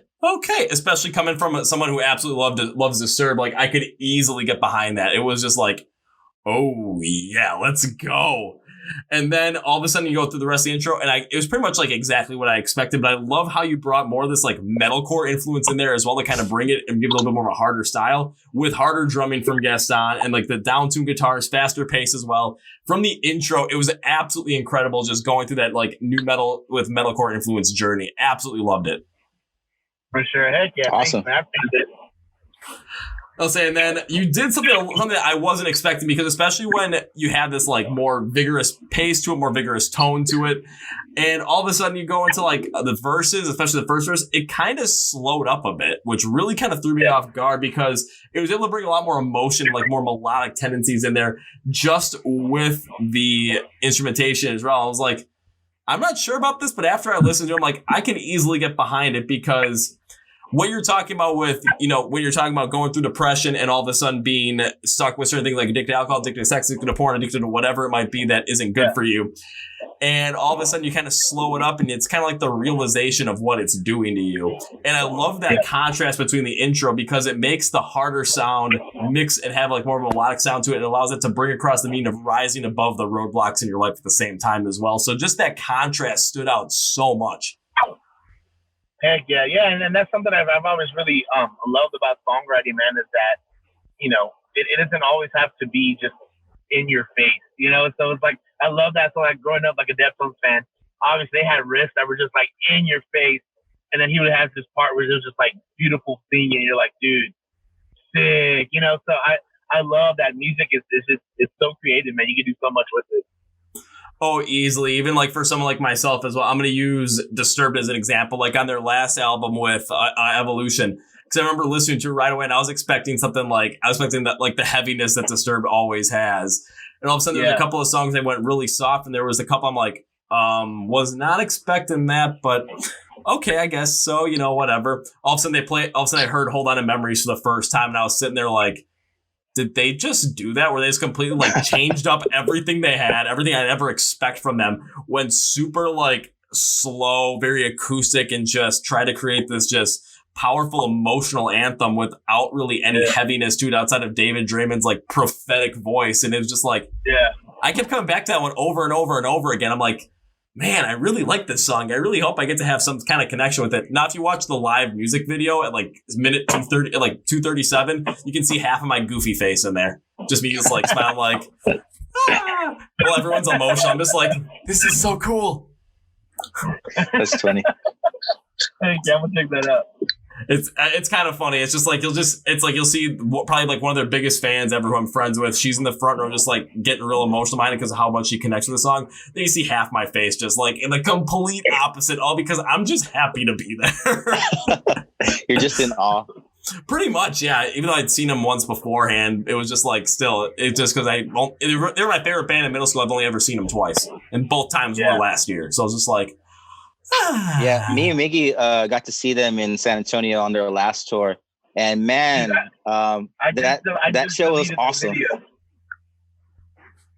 Especially coming from someone who absolutely loves Disturbed. Like I could easily get behind that. It was just like, oh yeah, let's go. And then all of a sudden you go through the rest of the intro and it was pretty much like exactly what I expected, but I love how you brought more of this like metalcore influence in there as well to kind of bring it and give it a little bit more of a harder style with harder drumming from Gaston and like the down-tuned guitars, faster pace as well. From the intro, it was absolutely incredible just going through that like new metal with metalcore influence journey. Absolutely loved it. For sure. Heck yeah. Awesome. Thanks, man. I'll say, and then you did something that I wasn't expecting because especially when you had this like more vigorous pace to it, more vigorous tone to it, and all of a sudden you go into like the verses, especially the first verse, it kind of slowed up a bit, which really kind of threw me off guard because it was able to bring a lot more emotion, like more melodic tendencies in there just with the instrumentation as well. I was like, I'm not sure about this, but after I listened to it, I'm like, I can easily get behind it because what you're talking about with, when you're talking about going through depression and all of a sudden being stuck with certain things like addicted to alcohol, addicted to sex, addicted to porn, addicted to whatever it might be that isn't good for you. And all of a sudden you kind of slow it up and it's kind of like the realization of what it's doing to you. And I love that contrast between the intro because it makes the harder sound mix and have like more of a melodic sound to it. It allows it to bring across the meaning of rising above the roadblocks in your life at the same time as well. So just that contrast stood out so much. Heck yeah, and that's something I've always really loved about songwriting, man, is that, it doesn't always have to be just in your face, So it's like, I love that. So like growing up like a Deftones fan, obviously they had riffs that were just like in your face. And then he would have this part where it was just like beautiful singing. And you're like, dude, sick, So I love that music is just, it's so creative, man. You can do so much with it. Oh, easily. Even like for someone like myself as well. I'm going to use Disturbed as an example, like on their last album with Evolution. Because I remember listening to it right away and I was expecting something like, that like the heaviness that Disturbed always has. And all of a sudden there was a couple of songs that went really soft and there was a couple I'm like, was not expecting that, but okay, I guess so, whatever. All of a sudden I heard Hold On to Memories for the first time and I was sitting there like, did they just do that? Where they just completely like changed up everything they had, everything I'd ever expect from them, went super like slow, very acoustic, and just try to create this just powerful emotional anthem without really any heaviness to it outside of David Draymond's like prophetic voice. And it was just like, I kept coming back to that one over and over and over again. I'm like, man, I really like this song. I really hope I get to have some kind of connection with it. Now, if you watch the live music video at like minute 2:30, like 2:37, you can see half of my goofy face in there. Just me, just like smiling, like, well, everyone's emotional. I'm just like, this is so cool. That's funny. Hey, I'm gonna check that out. It's kind of funny. It's just like you'll see probably like one of their biggest fans ever who I'm friends with. She's in the front row just like getting real emotional behind it because of how much she connects with the song. Then you see half my face just like in the complete opposite, all because I'm just happy to be there. You're just in awe. Pretty much, yeah. Even though I'd seen them once beforehand, it was just like still, it just because they were my favorite band in middle school. I've only ever seen them twice, and both times were last year. So I was just like, yeah. Me and Miggy got to see them in San Antonio on their last tour, and man, that show was awesome.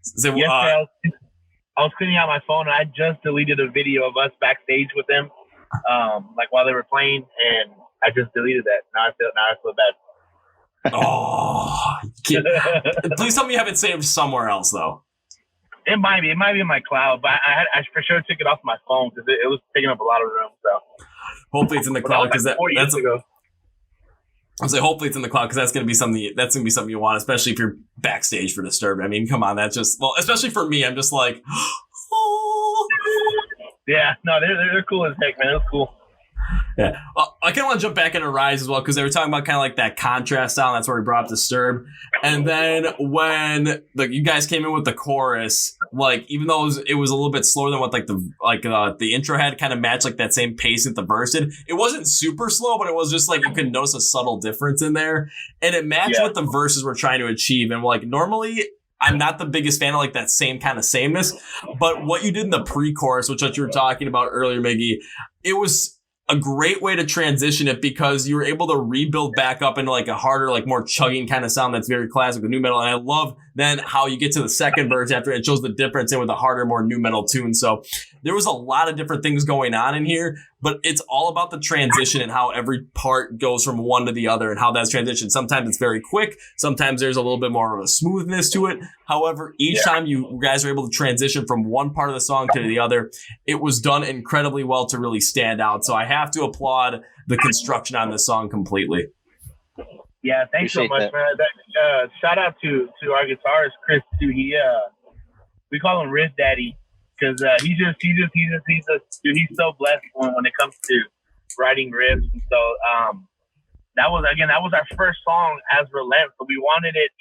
So, I was cleaning out my phone, and I just deleted a video of us backstage with them, like while they were playing, and I just deleted that. Now I feel bad. Oh, please tell me you have it saved somewhere else, though. It might be in my cloud, but I for sure took it off my phone because it was taking up a lot of room. So hopefully it's in the cloud because that's 4 years ago. I'll say hopefully it's in the cloud because that's gonna be something you want, especially if you're backstage for Disturbed. I mean, come on, that's just especially for me. I'm just like, oh. Yeah, no, they're cool as heck, man. It was cool. Yeah. Well, I kind of want to jump back into Rise as well, because they were talking about kind of like that contrast sound. That's where we brought up Disturb. And then when you guys came in with the chorus, like even though it was a little bit slower than what the intro had, kind of matched like that same pace that the verse did. It wasn't super slow, but it was just like you could notice a subtle difference in there, and it matched what the verses were trying to achieve. And like normally, I'm not the biggest fan of like that same kind of sameness, but what you did in the pre-chorus, which you were talking about earlier, Miggy, it was a great way to transition it because you were able to rebuild back up into like a harder, like more chugging kind of sound that's very classic with nu metal. And I love then how you get to the second verse after it shows the difference in with a harder, more nu metal tune. So there was a lot of different things going on in here, but it's all about the transition and how every part goes from one to the other and how that's transitioned. Sometimes it's very quick. Sometimes there's a little bit more of a smoothness to it. However, each time you guys are able to transition from one part of the song to the other, it was done incredibly well to really stand out. So I have to applaud the construction on this song completely. Yeah, thanks so much, man. Shout out to our guitarist Chris too. We call him Riff Daddy because he's so blessed when it comes to writing riffs. And so that was our first song as Relent. So we wanted it,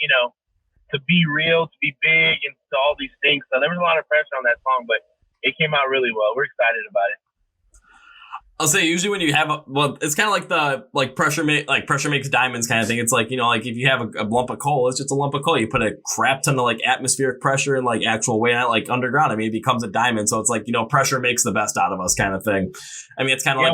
to be real, to be big, and to all these things. So there was a lot of pressure on that song, but it came out really well. We're excited about it. I'll say usually when you have it's kind of like the pressure makes diamonds kind of thing. It's like, like if you have a lump of coal, it's just a lump of coal. You put a crap ton of like atmospheric pressure and like actual weight on it, like underground, I mean, it becomes a diamond. So it's like, pressure makes the best out of us kind of thing. I mean, it's kind of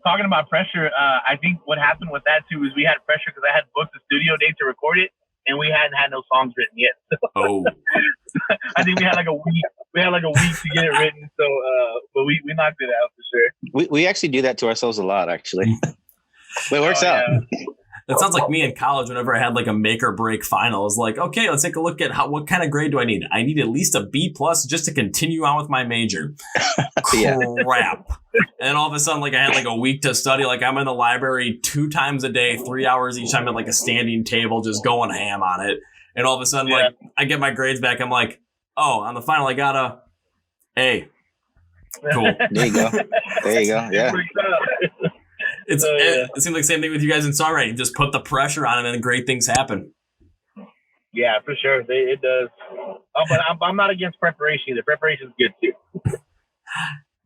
talking about pressure. I think what happened with that too is we had pressure because I had booked the studio date to record it, and we hadn't had no songs written yet. So I think we had like a week. We had like a week to get it written. So, but we knocked it out for sure. We actually do that to ourselves a lot, actually. But it works out. Yeah. That sounds like me in college whenever I had like a make or break final. It's like, okay, let's take a look at what kind of grade do I need? I need at least a B+ just to continue on with my major. Crap. And all of a sudden, like I had like a week to study. Like I'm in the library 2 times a day, 3 hours each time at like a standing table, just going ham on it. And all of a sudden, like I get my grades back. I'm like, oh, on the final, I got a A. Cool. There you go. Yeah. It seems like the same thing with you guys in songwriting. Just put the pressure on it and great things happen. Yeah, for sure. It does. Oh, but I'm not against preparation either. Preparation is good too.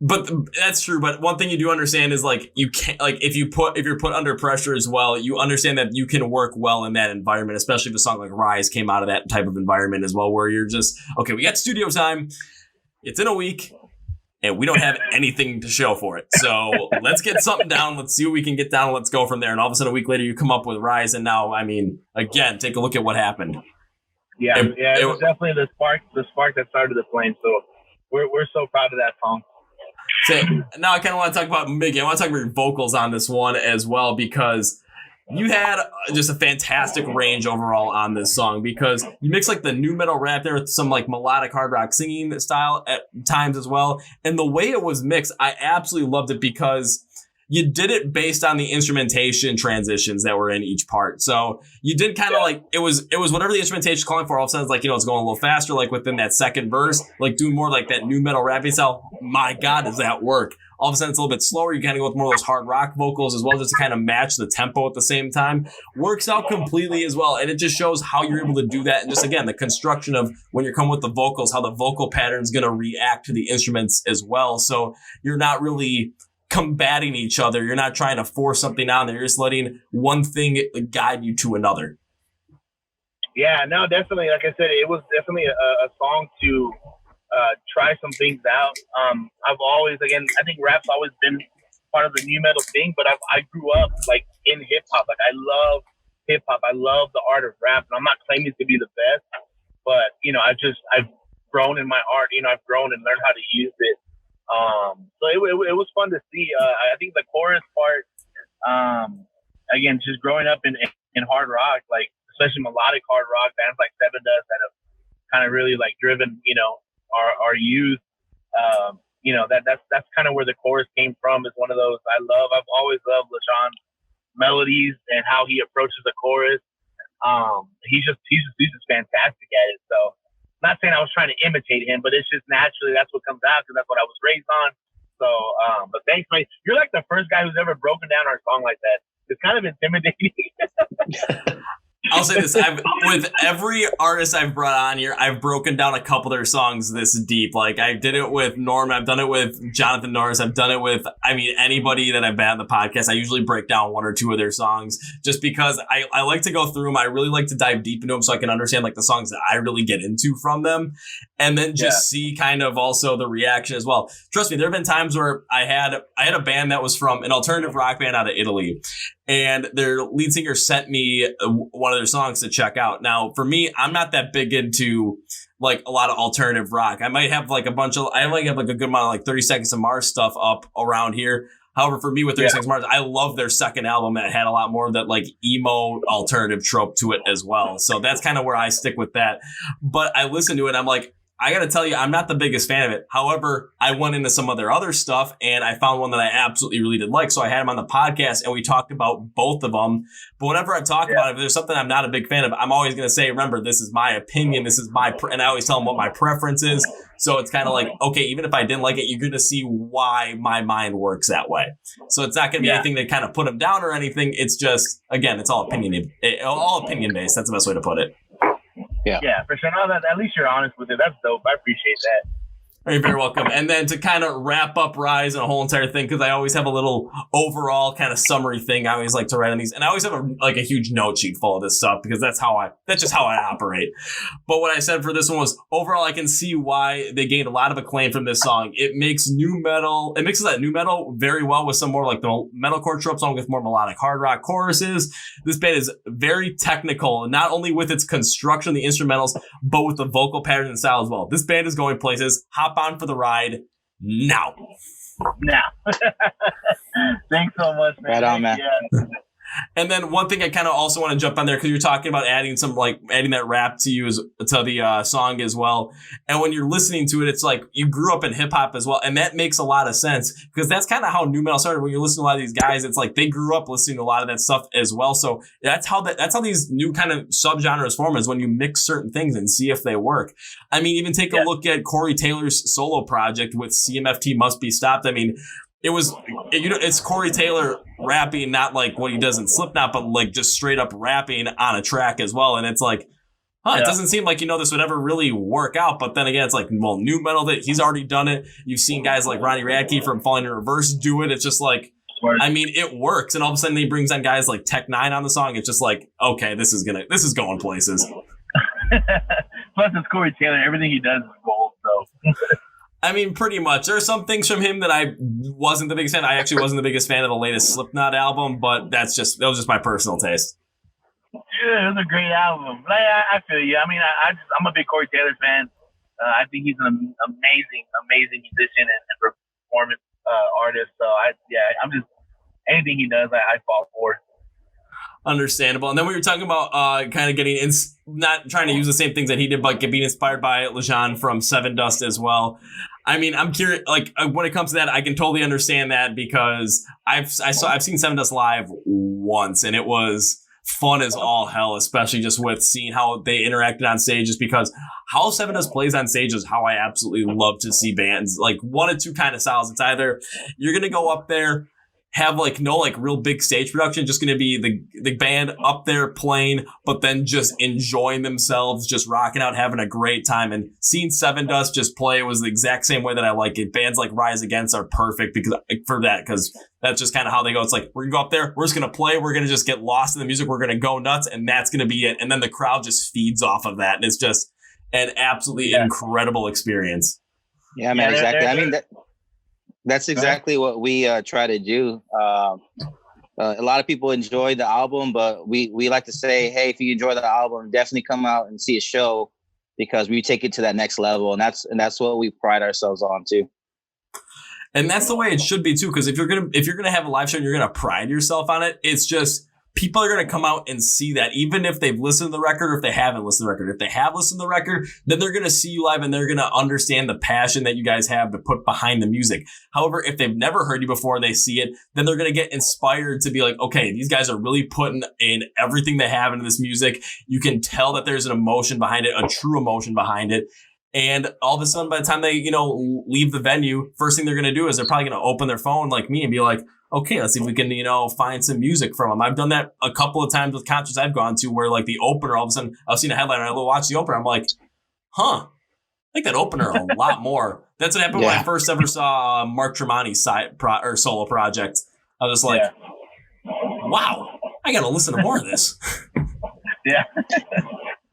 But that's true. But one thing you do understand is like you can't, like if you're put under pressure as well, you understand that you can work well in that environment, especially if a song like Rise came out of that type of environment as well, where you're just, okay, we got studio time. It's in a week. And we don't have anything to show for it. So let's get something down. Let's see what we can get down. Let's go from there. And all of a sudden, a week later, you come up with Rise. And now, I mean, again, take a look at what happened. Yeah, it was definitely the spark that started the flame. So we're so proud of that song. So now I kind of want to talk about Miggy. I want to talk about your vocals on this one as well, because you had just a fantastic range overall on this song, because you mix like the nu metal rap there with some like melodic hard rock singing style at times as well. And the way it was mixed, I absolutely loved it because you did it based on the instrumentation transitions that were in each part. So you did kind of like, it was whatever the instrumentation is calling for. All of a sudden, it's like, it's going a little faster, like within that second verse, like doing more like that nu metal rapping style. My God, does that work? All of a sudden, it's a little bit slower. You kind of go with more of those hard rock vocals as well, just to kind of match the tempo at the same time. Works out completely as well. And it just shows how you're able to do that. And just, again, the construction of when you're coming with the vocals, how the vocal pattern is going to react to the instruments as well. So you're not really combating each other. You're not trying to force something down there. You're just letting one thing guide you to another. Yeah, no, definitely. Like I said, it was definitely a song to try some things out. I've always, again, I think rap's always been part of the nu metal thing, but I grew up like in hip hop. Like I love hip hop. I love the art of rap. And I'm not claiming to be the best, but I've grown in my art. I've grown and learned how to use it. So it was fun to see. I think the chorus part, again, just growing up in hard rock, like especially melodic hard rock bands like Seven Dust that have kind of really like driven, our youth. That's kind of where the chorus came from. Is one of those I've always loved LaShawn's melodies and how he approaches the chorus. He's just fantastic at it. So. Not saying I was trying to imitate him, but it's just naturally that's what comes out because that's what I was raised on. So, but thanks, mate. You're like the first guy who's ever broken down our song like that. It's kind of intimidating. I'll say this: with every artist I've brought on here, I've broken down a couple of their songs this deep. Like I did it with Norm, I've done it with Jonathan Norris, I've done it with, anybody that I've had on the podcast. I usually break down one or two of their songs just because I like to go through them. I really like to dive deep into them so I can understand like the songs that I really get into from them, and then just see kind of also the reaction as well. Trust me, there have been times where I had a band that was from an alternative rock band out of Italy. And their lead singer sent me one of their songs to check out. Now, for me, I'm not that big into like a lot of alternative rock. I might have like a good amount of like 30 Seconds to Mars stuff up around here. However, for me with 30 Seconds to Mars, I love their second album that had a lot more of that like emo alternative trope to it as well. So that's kind of where I stick with that. But I listen to it, I'm like, I got to tell you, I'm not the biggest fan of it. However, I went into some of their other stuff and I found one that I absolutely really did like. So I had him on the podcast and we talked about both of them. But whenever I talk about it, if there's something I'm not a big fan of, I'm always going to say, remember, this is my opinion. This is and I always tell them what my preference is. So it's kind of like, okay, even if I didn't like it, you're going to see why my mind works that way. So it's not going to be anything that kind of put them down or anything. It's just, again, it's all opinion based. That's the best way to put it. Yeah, for sure. No, at least you're honest with it. That's dope. I appreciate that. You're very welcome. And then to kind of wrap up Rise and a whole entire thing, because I always have a little overall kind of summary thing I always like to write on these. And I always have a huge note sheet full of this stuff because that's just how I operate. But what I said for this one was overall, I can see why they gained a lot of acclaim from this song. It mixes that new metal very well with some more like the metalcore trope song with more melodic hard rock choruses. This band is very technical, not only with its construction, the instrumentals, but with the vocal pattern and style as well. This band is going places. Hop on for the ride now. Thanks so much, man. Right on, man. Yeah. And then one thing I kind of also want to jump on there because you're talking about adding that rap to the song as well. And when you're listening to it, it's like you grew up in hip hop as well, and that makes a lot of sense because that's kind of how nu metal started. When you're listening to a lot of these guys, it's like they grew up listening to a lot of that stuff as well. So that's how these new kind of subgenres form, is when you mix certain things and see if they work. I mean, even take a look at Corey Taylor's solo project with CMFT Must Be Stopped. I mean, it's Corey Taylor rapping, not like what he does in Slipknot, but like just straight up rapping on a track as well. And it's like, it doesn't seem like, this would ever really work out. But then again, it's like, well, nu metal, that he's already done it. You've seen guys like Ronnie Radke from Falling in Reverse do it. It's just like, I mean, it works. And all of a sudden he brings on guys like Tech Nine on the song. It's just like, okay, this is going places. Plus it's Corey Taylor. Everything he does is gold. So. I mean, pretty much. There are some things from him that I wasn't the biggest fan. I actually wasn't the biggest fan of the latest Slipknot album, but that was just my personal taste. Yeah, it was a great album. I feel you. I mean, I'm a big Corey Taylor fan. I think he's an amazing musician and performance artist. So I'm just anything he does, I fall for. Understandable. And then we were talking about kind of getting not trying to use the same things that he did, but being inspired by Lejean from Seven Dust as well. I mean, I'm curious. Like when it comes to that, I can totally understand that because I've seen Seven Dust live once, and it was fun as all hell, especially just with seeing how they interacted on stage. Just because how Seven Dust plays on stage is how I absolutely love to see bands. Like one of two kind of styles. It's either you're gonna go up there, have like no like real big stage production, just going to be the band up there playing, but then just enjoying themselves, just rocking out, having a great time. And seeing Seven Dust just play was the exact same way that I like it. Bands like Rise Against are perfect because that's just kind of how they go. It's like, we're going to go up there, we're just going to play, we're going to just get lost in the music, we're going to go nuts, and that's going to be it. And then the crowd just feeds off of that. And it's just an absolutely incredible experience. Yeah, man, exactly. I mean, that's exactly what we try to do. A lot of people enjoy the album, but we like to say, hey, if you enjoy the album, definitely come out and see a show because we take it to that next level. And that's what we pride ourselves on too. And that's the way it should be too. Because if you're gonna have a live show and you're gonna pride yourself on it, it's just people are going to come out and see that, even if they've listened to the record or if they haven't listened to the record. If they have listened to the record, then they're going to see you live and they're going to understand the passion that you guys have to put behind the music. However, if they've never heard you before and they see it, then they're going to get inspired to be like, okay, these guys are really putting in everything they have into this music. You can tell that there's an emotion behind it, a true emotion behind it. And all of a sudden, by the time they, leave the venue, first thing they're going to do is they're probably going to open their phone like me and be like, okay, let's see if we can, find some music from them. I've done that a couple of times with concerts I've gone to where like the opener, all of a sudden I've seen a headline and I watch the opener. I'm like, I like that opener a lot more. That's what happened when I first ever saw Mark Tremonti's solo project. I was like, wow, I got to listen to more of this. Yeah.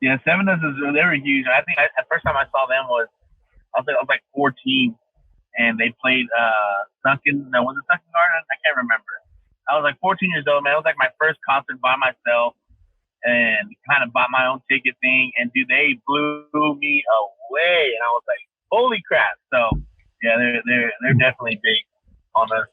Yeah, Seven Dust they were huge. I think the first time I saw them was I was like 14, and they played was it Sunken Garden? I can't remember. I was like 14 years old, man. It was like my first concert by myself, and kind of bought my own ticket thing. And dude, they blew me away, and I was like, holy crap! So yeah, they're definitely big on us.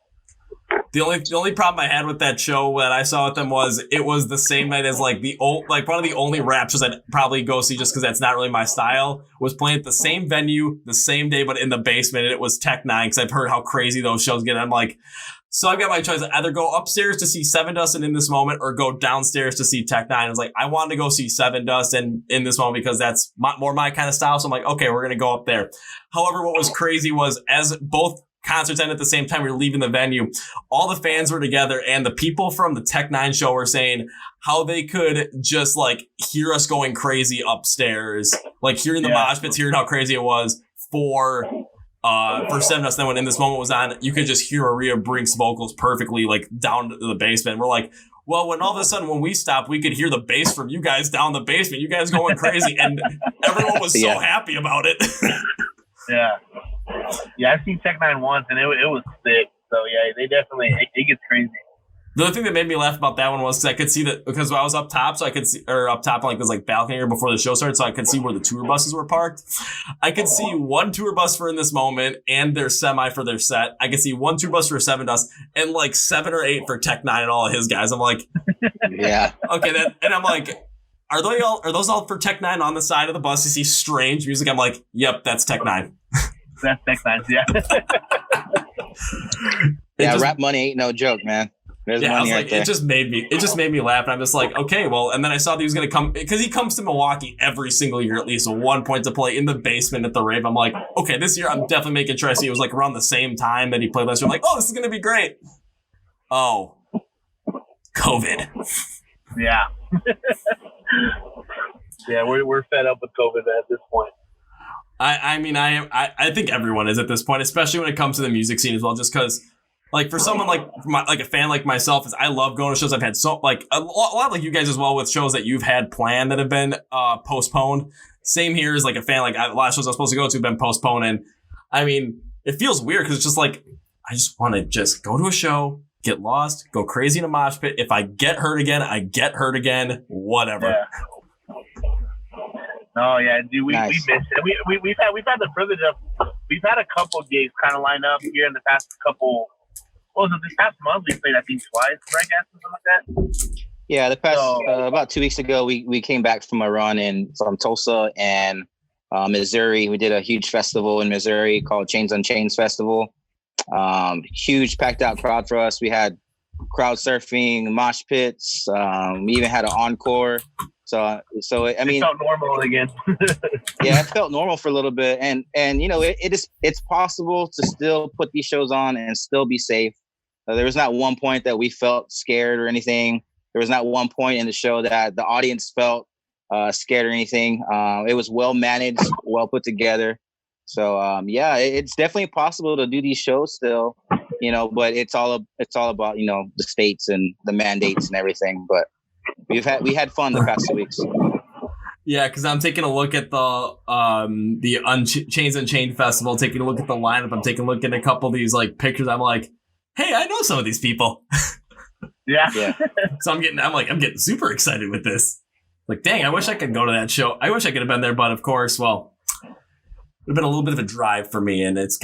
The only problem I had with that show that I saw with them was it was the same night as like one of the only rap shows I'd probably go see just because that's not really my style, was playing at the same venue the same day but in the basement, and it was Tech Nine because I've heard how crazy those shows get. I'm like, so I've got my choice: either go upstairs to see Seven Dust and In This Moment, or go downstairs to see Tech Nine. I was like, I wanted to go see Seven Dust and In This Moment because that's more my kind of style. So I'm like, okay, we're gonna go up there. However, what was crazy was as both concerts end at the same time, we were leaving the venue, all the fans were together, and the people from the Tech Nine show were saying how they could just like hear us going crazy upstairs, like hearing the mosh pits, hearing how crazy it was for Seven Dust. Then when In This Moment was on, you could just hear Maria Brink's vocals perfectly, like down to the basement. We're like, well, when all of a sudden when we stopped, we could hear the bass from you guys down the basement, you guys going crazy, and everyone was so happy about it. Yeah, I've seen Tech Nine once, and it was sick. So yeah, they definitely it gets crazy. The other thing that made me laugh about that one was I could see that because I was up top, so I could see, or up top on like this like balcony area before the show started, so I could see where the tour buses were parked. I could see one tour bus for In This Moment and their semi for their set. I could see one tour bus for Seven Dust and like 7 or 8 for Tech Nine and all of his guys. I'm like, yeah, okay, and I'm like, are those all for Tech Nine on the side of the bus? You see strange music. I'm like, yep, that's Tech Nine. That's Tech Nine, yeah. Rap money ain't no joke, man. There's money right there. It just made me laugh, and I'm just like, okay, well, and then I saw that he was gonna come because he comes to Milwaukee every single year at least at one point to play in the basement at the rave. I'm like, okay, this year I'm definitely making sure I see it was like around the same time that he played last year. I'm like, oh, this is gonna be great. Oh, COVID. Yeah. Yeah, we're fed up with COVID at this point. I think everyone is at this point, especially when it comes to the music scene as well, just because, like, for someone like a fan like myself, is I love going to shows. I've had a lot like you guys as well with shows that you've had planned that have been postponed. Same here as like a fan, like a lot of shows I was supposed to go to have been postponed. And I mean, it feels weird because it's just like, I just want to just go to a show, get lost, go crazy in a mosh pit. If I get hurt again, I get hurt again, whatever. Yeah. Oh yeah, dude, we miss it. We've had the privilege of we've had a couple gigs kind of line up here in the past couple. What was it? This past month we played I think twice, right, Gaston, something like that. Yeah, the past about 2 weeks ago we came back from a run from Tulsa and Missouri. We did a huge festival in Missouri called Chains on Chains Festival. Huge packed out crowd for us. We had crowd surfing, mosh pits. We even had an encore. So I mean, it felt normal again. Yeah, it felt normal for a little bit, and it's possible to still put these shows on and still be safe. There was not one point that we felt scared or anything. There was not one point in the show that the audience felt scared or anything. It was well managed, well put together. So it's definitely possible to do these shows still, but it's all about the states and the mandates and everything. But we had fun the past 2 weeks. Yeah, because I'm taking a look at the Chains Unchained Festival, taking a look at the lineup. I'm taking a look at a couple of these like pictures. I'm like, hey, I know some of these people. Yeah. So I'm getting super excited with this. Like, dang, I wish I could go to that show. I wish I could have been there, but of course, well, it would have been a little bit of a drive for me, and it's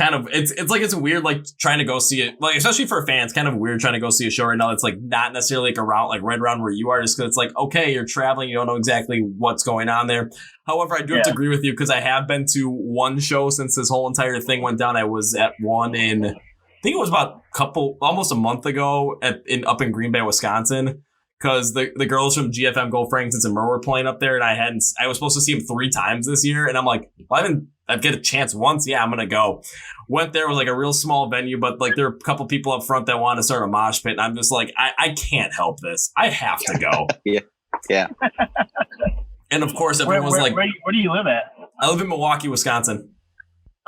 weird, like trying to go see it, like especially for fans, kind of weird trying to go see a show right now. It's like not necessarily like around, like right around where you are, just because it's like, okay, you're traveling, you don't know exactly what's going on there. However, I do have to agree with you because I have been to one show since this whole entire thing went down. I was at one in, I think it was about almost a month ago up in Green Bay, Wisconsin. because the girls from GFM Gold Frankincense and Myrrh were playing up there, and I was supposed to see them 3 times this year, and I'm like, well, I'd get a chance once. Yeah, I'm gonna go. Went there, was like a real small venue, but like there are a couple people up front that want to start a mosh pit, and I'm just like, I can't help this. I have to go. Yeah. And of course, everyone was like, where do you live at? I live in Milwaukee, Wisconsin.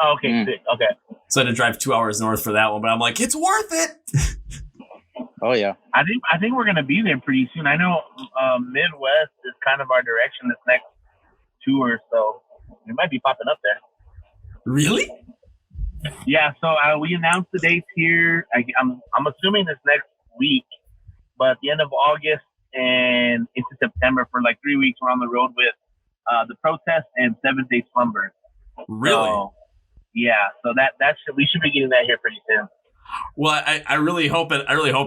Oh, okay, sick. Okay. So I had to drive 2 hours north for that one, but I'm like, it's worth it. Oh yeah. I think we're gonna be there pretty soon. I know Midwest is kind of our direction this next tour, so we might be popping up there. Really? Yeah. So we announced the dates here. I'm assuming this next week, but at the end of August and into September for like 3 weeks, we're on the road with the Protest and 7th Day Slumber. Really? So, yeah. So we should be getting that here pretty soon. Well, I really hope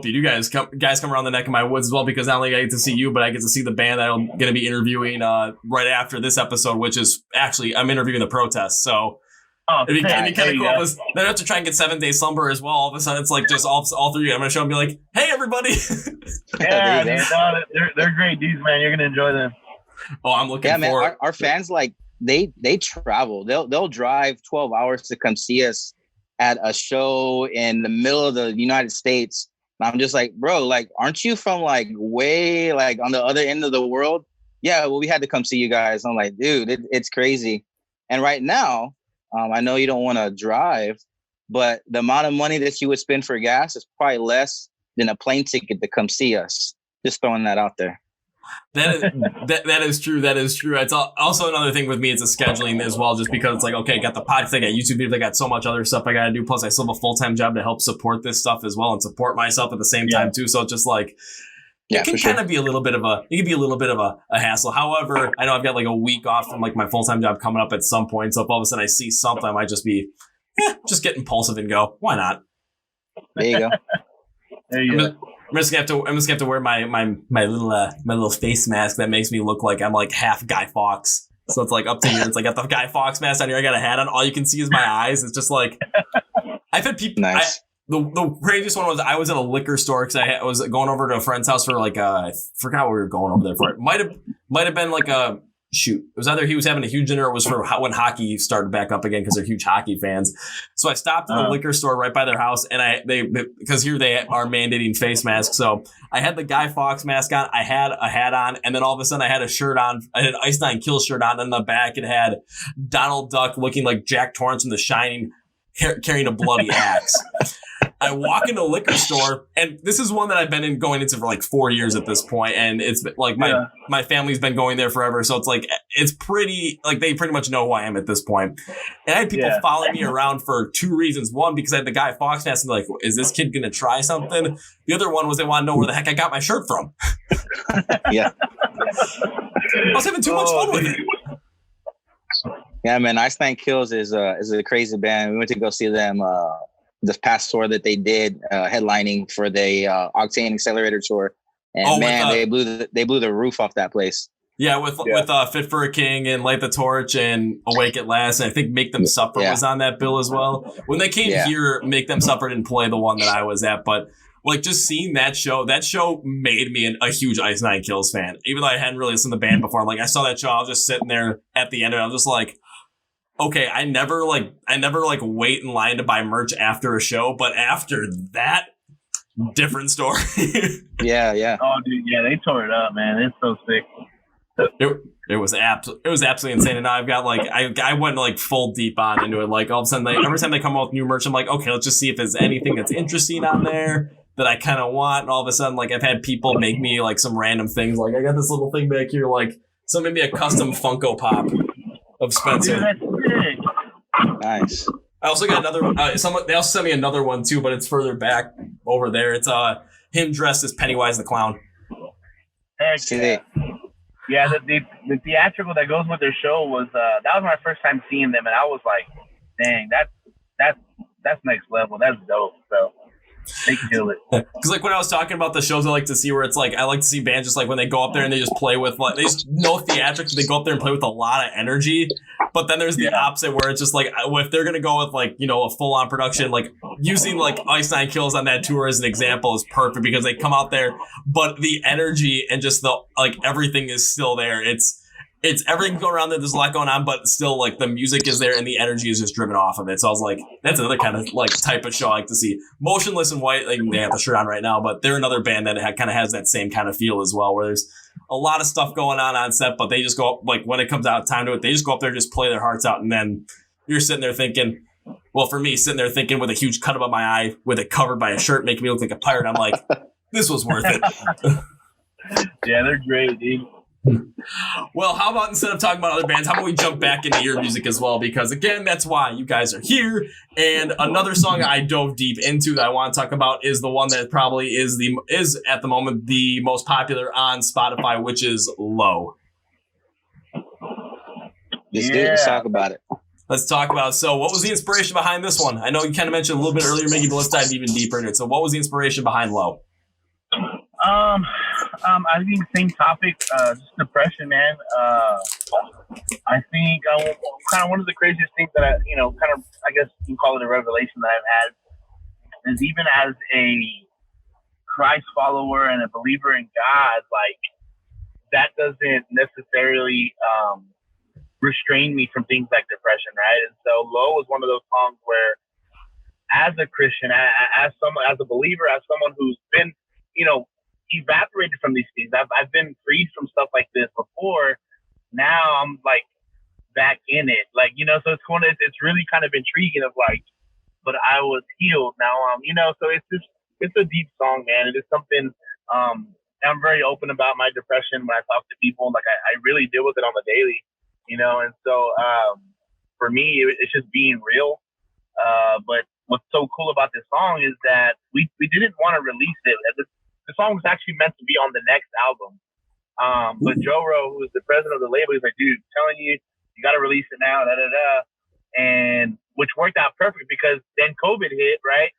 you guys come around the neck of my woods as well, because not only I get to see you, but I get to see the band that I'm going to be interviewing right after this episode, which is actually I'm interviewing the Protest. So it'd be kind of cool. Then I have to try and get 7 Day Slumber as well. All of a sudden, it's like just all 3. I'm going to show up and be like, "Hey, everybody!" Yeah, they're great dudes, man. You're going to enjoy them. Oh, I'm looking forward. Man, our fans like they travel. They'll drive 12 hours to come see us at a show in the middle of the United States. I'm just like, bro, like, aren't you from like way like on the other end of the world? Yeah, well, we had to come see you guys. I'm like, dude, it's crazy. And right now, I know you don't want to drive, but the amount of money that you would spend for gas is probably less than a plane ticket to come see us. Just throwing that out there. That is true. That is true. It's also another thing with me. It's a scheduling as well, just because it's like, okay, I got the podcast, I got YouTube videos, I got so much other stuff I got to do. Plus, I still have a full-time job to help support this stuff as well and support myself at the same time too. So it's just like, it can kind of be a little bit of a hassle. However, I know I've got like a week off from like my full-time job coming up at some point. So if all of a sudden I see something, I might just be, just get impulsive and go, why not? There you go. There you go. I'm just gonna have to wear my little face mask that makes me look like I'm like half Guy Fawkes. So it's like up to here. It's like I got the Guy Fawkes mask on here. I got a hat on. All you can see is my eyes. It's just like I've had people. Nice. The craziest one was I was at a liquor store because I was going over to a friend's house for like I forgot what we were going over there for. It might have been like a shoot. It was either he was having a huge dinner or it was for when hockey started back up again because they're huge hockey fans. So I stopped at the liquor store right by their house and because here they are mandating face masks. So I had the Guy Fawkes mask on. I had a hat on, and then all of a sudden I had a shirt on. I had an Ice Nine Kills shirt on, and in the back it had Donald Duck looking like Jack Torrance from The Shining, carrying a bloody axe. I walk into a liquor store, and this is one that I've been going into for like 4 years at this point, and it's like my family's been going there forever, so it's like it's pretty like they pretty much know who I am at this point. And I had people following me around for 2 reasons. One, because I had the Guy Fawkes mask, and like, is this kid gonna try something? The other one was they want to know where the heck I got my shirt from. Yeah, I was having too much fun with it. Yeah, man, Ice Nine Kills is a crazy band. We went to go see them this past tour that they did, headlining for the Octane Accelerator tour, and they blew the roof off that place. Yeah, with Fit for a King and Light the Torch and Awake at Last, and I think Make Them Suffer was on that bill as well. When they came here, Make Them Suffer didn't play the one that I was at, but like just seeing that show made me a huge Ice Nine Kills fan. Even though I hadn't really listened to the band before, like I saw that show, I was just sitting there at the end of it, I was just like, okay, I never wait in line to buy merch after a show, but after that, different story. Yeah. Oh, dude, yeah, they tore it up, man. It's so sick. It was absolutely insane. And now I've got like I went like full deep on into it. Like all of a sudden, every time they come out with new merch, I'm like, okay, let's just see if there's anything that's interesting on there that I kind of want. And all of a sudden, like I've had people make me like some random things. Like I got this little thing back here, like maybe a custom Funko Pop of Spencer. Dude, that's sick. Nice. I also got another. They also sent me another one too, but it's further back over there. It's him dressed as Pennywise the Clown. Heck yeah. The theatrical that goes with their show was that was my first time seeing them, and I was like, dang, that's next level. That's dope. So They kill it. Because like when I was talking about the shows I like to see where it's like I like to see bands just like when they go up there and they just play with like they just no theatrics, they go up there and play with a lot of energy. But then there's the opposite where it's just like if they're gonna go with like, you know, a full on production, like using like Ice Nine Kills on that tour as an example is perfect because they come out there, but the energy and just the like everything is still there. It's everything going around there. There's a lot going on, but still, like, the music is there and the energy is just driven off of it. So I was like, that's another kind of, like, type of show I like to see. Motionless in White, like, they have the shirt on right now, but they're another band that kind of has that same kind of feel as well, where there's a lot of stuff going on set, but they just go up, like, when it comes out time to it, they just go up there and just play their hearts out. And then you're sitting there thinking, well, for me, sitting there thinking with a huge cut above my eye, with it covered by a shirt, making me look like a pirate, I'm like, this was worth it. Yeah, they're great, dude. Well, how about instead of talking about other bands, how about we jump back into your music as well? Because again, that's why you guys are here. And another song I dove deep into that I want to talk about is the one that probably is at the moment the most popular on Spotify, which is Low. Let's talk about it. Let's talk about it. So what was the inspiration behind this one? I know you kind of mentioned a little bit earlier, Miggy, but let's dive even deeper into it. So what was the inspiration behind Low? I think same topic, just depression, man. I think kind of one of the craziest things that I guess you can call it a revelation that I've had is even as a Christ follower and a believer in God, like that doesn't necessarily restrain me from things like depression, right? And so Low was one of those songs where, as a Christian, as a believer, as someone who's been, evaporated from these things. I've been freed from stuff like this before. Now I'm like back in it, so it's really kind of intriguing of like, but I was healed. Now so it's a deep song, man. It is something. I'm very open about my depression when I talk to people. Like I really deal with it on the daily, and so for me it's just being real. But what's so cool about this song is that we didn't want to release it. The song was actually meant to be on the next album. But Joe Rowe, who was the president of the label, he's like, dude, I'm telling you, you got to release it now, And which worked out perfect because then COVID hit, right?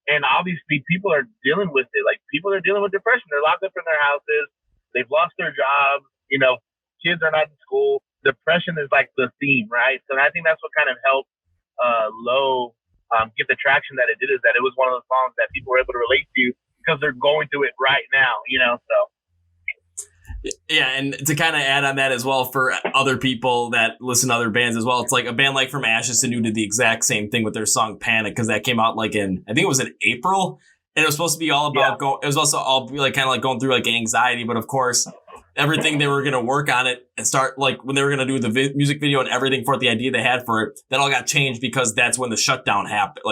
And obviously people are dealing with it. Like people are dealing with depression. They're locked up in their houses. They've lost their jobs. Kids are not in school. Depression is like the theme, right? So I think that's what kind of helped Low get the traction that it did, is that it was one of those songs that people were able to relate to because they're going through it right now, so. Yeah, and to kind of add on that as well for other people that listen to other bands as well, it's like a band like From Ashes to New did the exact same thing with their song Panic, because that came out like I think it was in April, and it was supposed to be all about it was also all like kind of like going through like anxiety, but of course everything they were going to work on it and start like when they were going to do the music video and everything for it, the idea they had for it, that all got changed because that's when the shutdown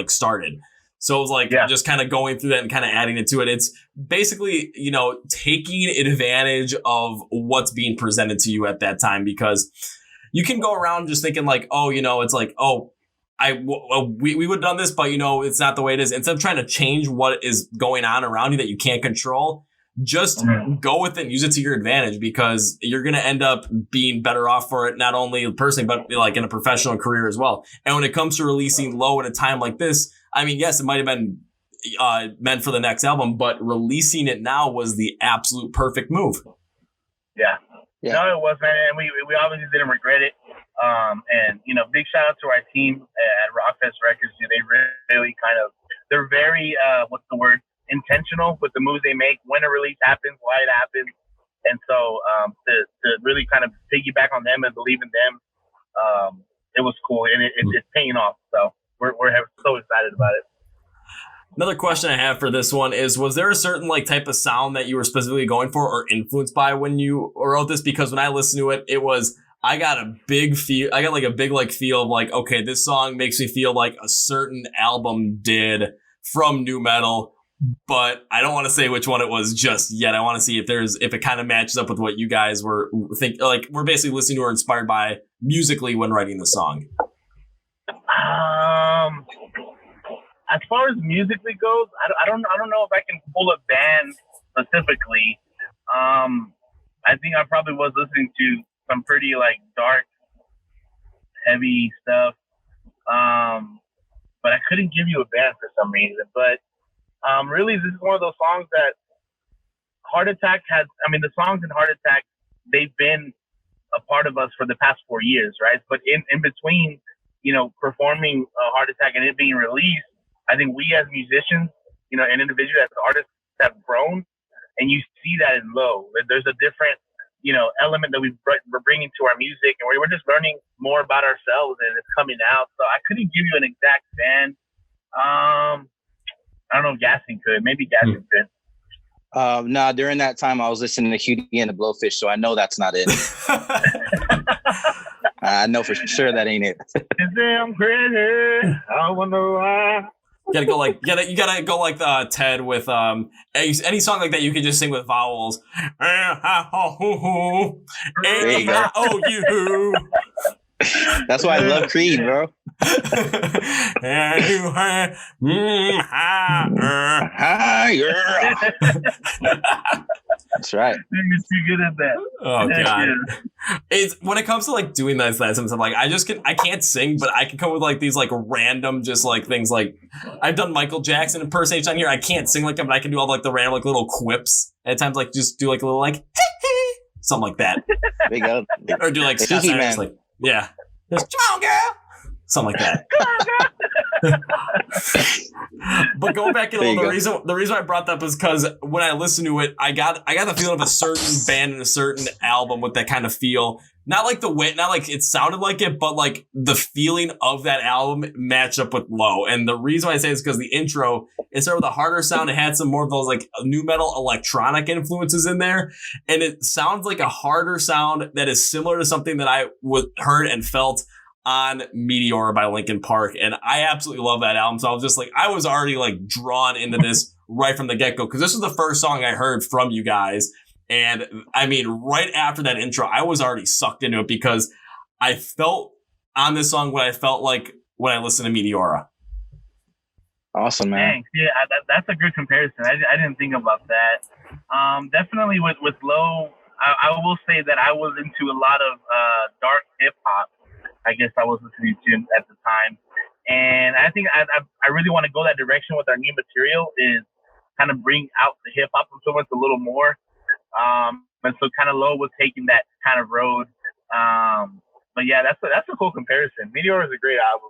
started. So it was like just kind of going through that and kind of adding it to it. It's basically, taking advantage of what's being presented to you at that time, because you can go around just thinking like, oh, it's like, oh, we would have done this, but it's not the way it is. Instead of trying to change what is going on around you that you can't control, just go with it and use it to your advantage, because you're going to end up being better off for it, not only personally, but like in a professional career as well. And when it comes to releasing Low at a time like this, I mean, yes, it might have been meant for the next album, but releasing it now was the absolute perfect move. Yeah. No, it was, man. And we obviously didn't regret it. And, big shout out to our team at Rockfest Records. They really they're very, intentional with the moves they make, when a release happens, why it happens. And so to really kind of piggyback on them and believe in them, it was cool. And it's paying off. So we're so excited about it. Another question I have for this one is, was there a certain like type of sound that you were specifically going for or influenced by when you wrote this? Because when I listened to it, I got a big feel of like, okay, this song makes me feel like a certain album did from nu metal, but I don't want to say which one it was just yet. I want to see if it kind of matches up with what you guys were we're basically listening to or inspired by musically when writing the song. As far as musically goes, I don't know if I can pull a band specifically. I think I probably was listening to some pretty like dark, heavy stuff. But I couldn't give you a band for some reason. But Really, this is one of those songs that Heart Attack has. I mean, the songs in Heart Attack, they've been a part of us for the past 4 years, right? But in between, performing Heart Attack and it being released, I think we as musicians, and individuals as artists have grown, and you see that in Low. There's a different, element that we're bringing to our music, and we're just learning more about ourselves, and it's coming out. So I couldn't give you an exact band. I don't know if Gaston could. Maybe Gaston could. Nah, during that time I was listening to Hugh and the Blowfish, so I know that's not it. I know for sure that ain't it. I'm crazy. I wonder why. You gotta go like Ted with any song like that. You can just sing with vowels. There you go. That's why I love Creed, bro. That's right. You're too good at that. Oh god. It's when it comes to like doing that sometimes I'm like I can't sing, but I can come with like these like random just like things like I've done Michael Jackson impersonation on here. I can't sing like him, but I can do all like the random like little quips. At times like just do like a little like something like that. Big up. Or do like Scott Snyder's like yeah. Just, come on, girl. Something like that. But going back into the reason I brought that up is because when I listened to it, I got the feeling of a certain band and a certain album with that kind of feel. Not like it sounded like it, but like the feeling of that album matched up with Low. And the reason why I say this is because the intro, it started with a harder sound. It had some more of those like new metal electronic influences in there. And it sounds like a harder sound that is similar to something that I heard and felt on Meteora by Linkin Park. And I absolutely love that album. So I was just like, I was already like drawn into this right from the get-go because this was the first song I heard from you guys. And I mean, right after that intro, I was already sucked into it because I felt on this song what I felt like when I listened to Meteora. Awesome, man. Thanks. Yeah, that's a good comparison. I didn't think about that. Definitely with Low, I will say that I was into a lot of dark hip hop. I guess I was listening to at the time, and I think I really want to go that direction with our new material. Is kind of bring out the hip hop influence a little more. And so kind of Low was taking that kind of road. But yeah, that's a cool comparison. Meteor is a great album.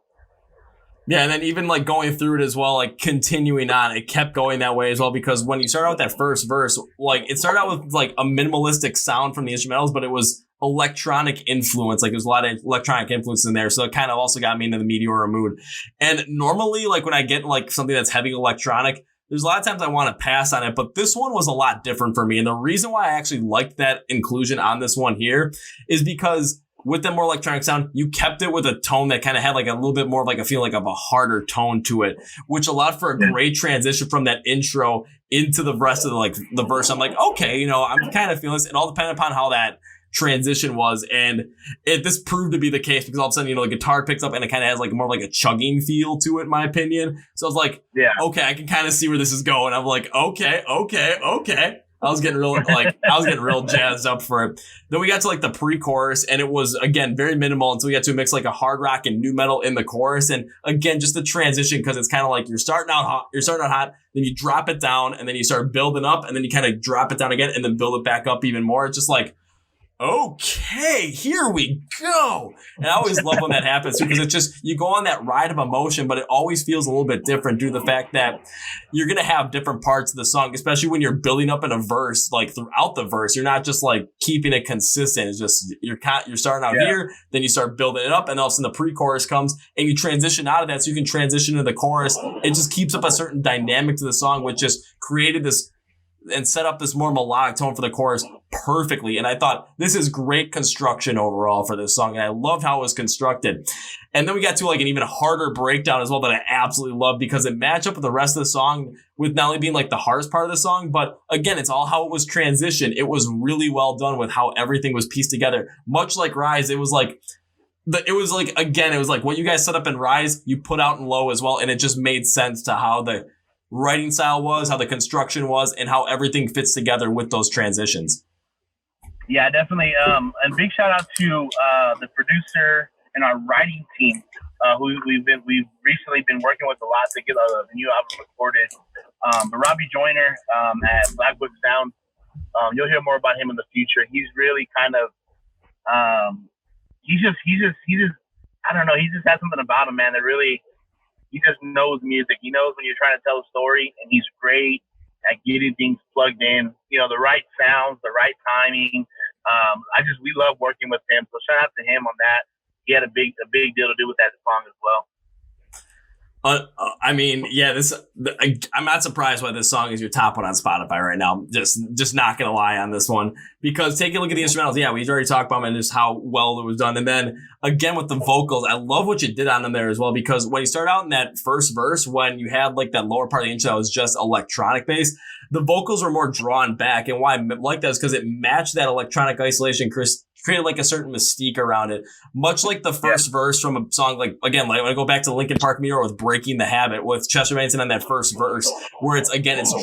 Yeah, and then even like going through it as well, like continuing on, it kept going that way as well because when you start out with that first verse, like it started out with like a minimalistic sound from the instrumentals, but it was electronic influence. Like there's a lot of electronic influence in there. So it kind of also got me into the Meteora mood. And normally like when I get like something that's heavy electronic, there's a lot of times I want to pass on it, but this one was a lot different for me. And the reason why I actually liked that inclusion on this one here is because with the more electronic sound, you kept it with a tone that kind of had like a little bit more of like a feel like of a harder tone to it, which allowed for a great transition from that intro into the rest of the verse. I'm like, okay, I'm kind of feeling this. It all depended upon how that transition was, and this proved to be the case because all of a sudden, the guitar picks up and it kind of has like more like a chugging feel to it, in my opinion. So I was like, yeah, okay, I can kind of see where this is going. I'm like, okay. I was getting real jazzed up for it. Then we got to like the pre-chorus, and it was again very minimal. And so we got to mix like a hard rock and new metal in the chorus, and again just the transition because it's kind of like you're starting out hot, then you drop it down, and then you start building up, and then you kind of drop it down again, and then build it back up even more. It's just like, okay, here we go. And I always love when that happens because it's just, you go on that ride of emotion, but it always feels a little bit different due to the fact that you're going to have different parts of the song, especially when you're building up in a verse, like throughout the verse. You're not just like keeping it consistent. It's just, you're starting out here, then you start building it up, and all of a sudden the pre-chorus comes and you transition out of that so you can transition to the chorus. It just keeps up a certain dynamic to the song, which just created this and set up this more melodic tone for the chorus perfectly. And I thought this is great construction overall for this song. And I loved how it was constructed. And then we got to like an even harder breakdown as well that I absolutely loved because it matched up with the rest of the song with not only being like the hardest part of the song, but again, it's all how it was transitioned. It was really well done with how everything was pieced together. Much like Rise, it was like what you guys set up in Rise, you put out in Low as well. And it just made sense to how the writing style was, how the construction was, and how everything fits together with those transitions. Yeah, definitely. And big shout out to the producer and our writing team, who we've recently been working with a lot to get the new album recorded. But Robbie Joyner at Black Book Sound, you'll hear more about him in the future. He's really kind of, he's just, I don't know. He just has something about him, man, that really, he just knows music. He knows when you're trying to tell a story, and he's great at getting things plugged in, the right sounds, the right timing. We love working with him. So shout out to him on that. He had a big deal to do with that song as well. I'm not surprised why this song is your top one on Spotify right now. Just not gonna lie on this one, because take a look at the instrumentals. Yeah, we've already talked about them and just how well it was done. And then again with the vocals, I love what you did on them there as well, because when you start out in that first verse, when you had like that lower part of the intro that was just electronic bass, the vocals were more drawn back. And why I like that is because it matched that electronic isolation. Chris created like a certain mystique around it, much like the first verse from a song like when I go back to Linkin Park Mirror with Breaking the Habit with Chester Bennington on that first verse, where it's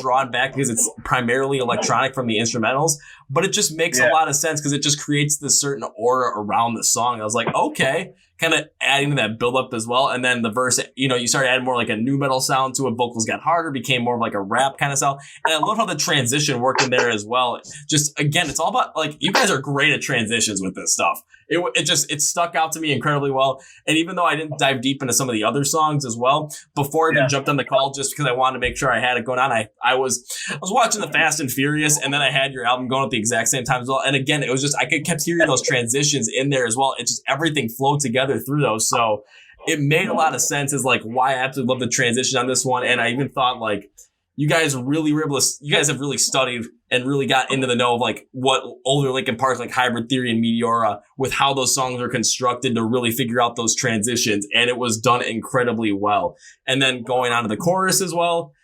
drawn back because it's primarily electronic from the instrumentals, but it just makes a lot of sense because it just creates this certain aura around the song. I was like, okay, kind of adding to that build up as well. And then the verse, you started adding more like a nu metal sound to it. Vocals got harder, became more of like a rap kind of sound. And I love how the transition worked in there as well. Just again, it's all about like, you guys are great at transitions with this stuff. It stuck out to me incredibly well. And even though I didn't dive deep into some of the other songs as well, before I even jumped on the call, just because I wanted to make sure I had it going on, I was watching the Fast and Furious, and then I had your album going at the exact same time as well. And again, it was just, I kept hearing those transitions in there as well. It just, everything flowed together through those. So it made a lot of sense as like why I absolutely love the transition on this one. And I even thought like, you guys have really studied and really got into the know of like what older Linkin Park, like Hybrid Theory and Meteora, with how those songs are constructed to really figure out those transitions. And it was done incredibly well. And then going on to the chorus as well,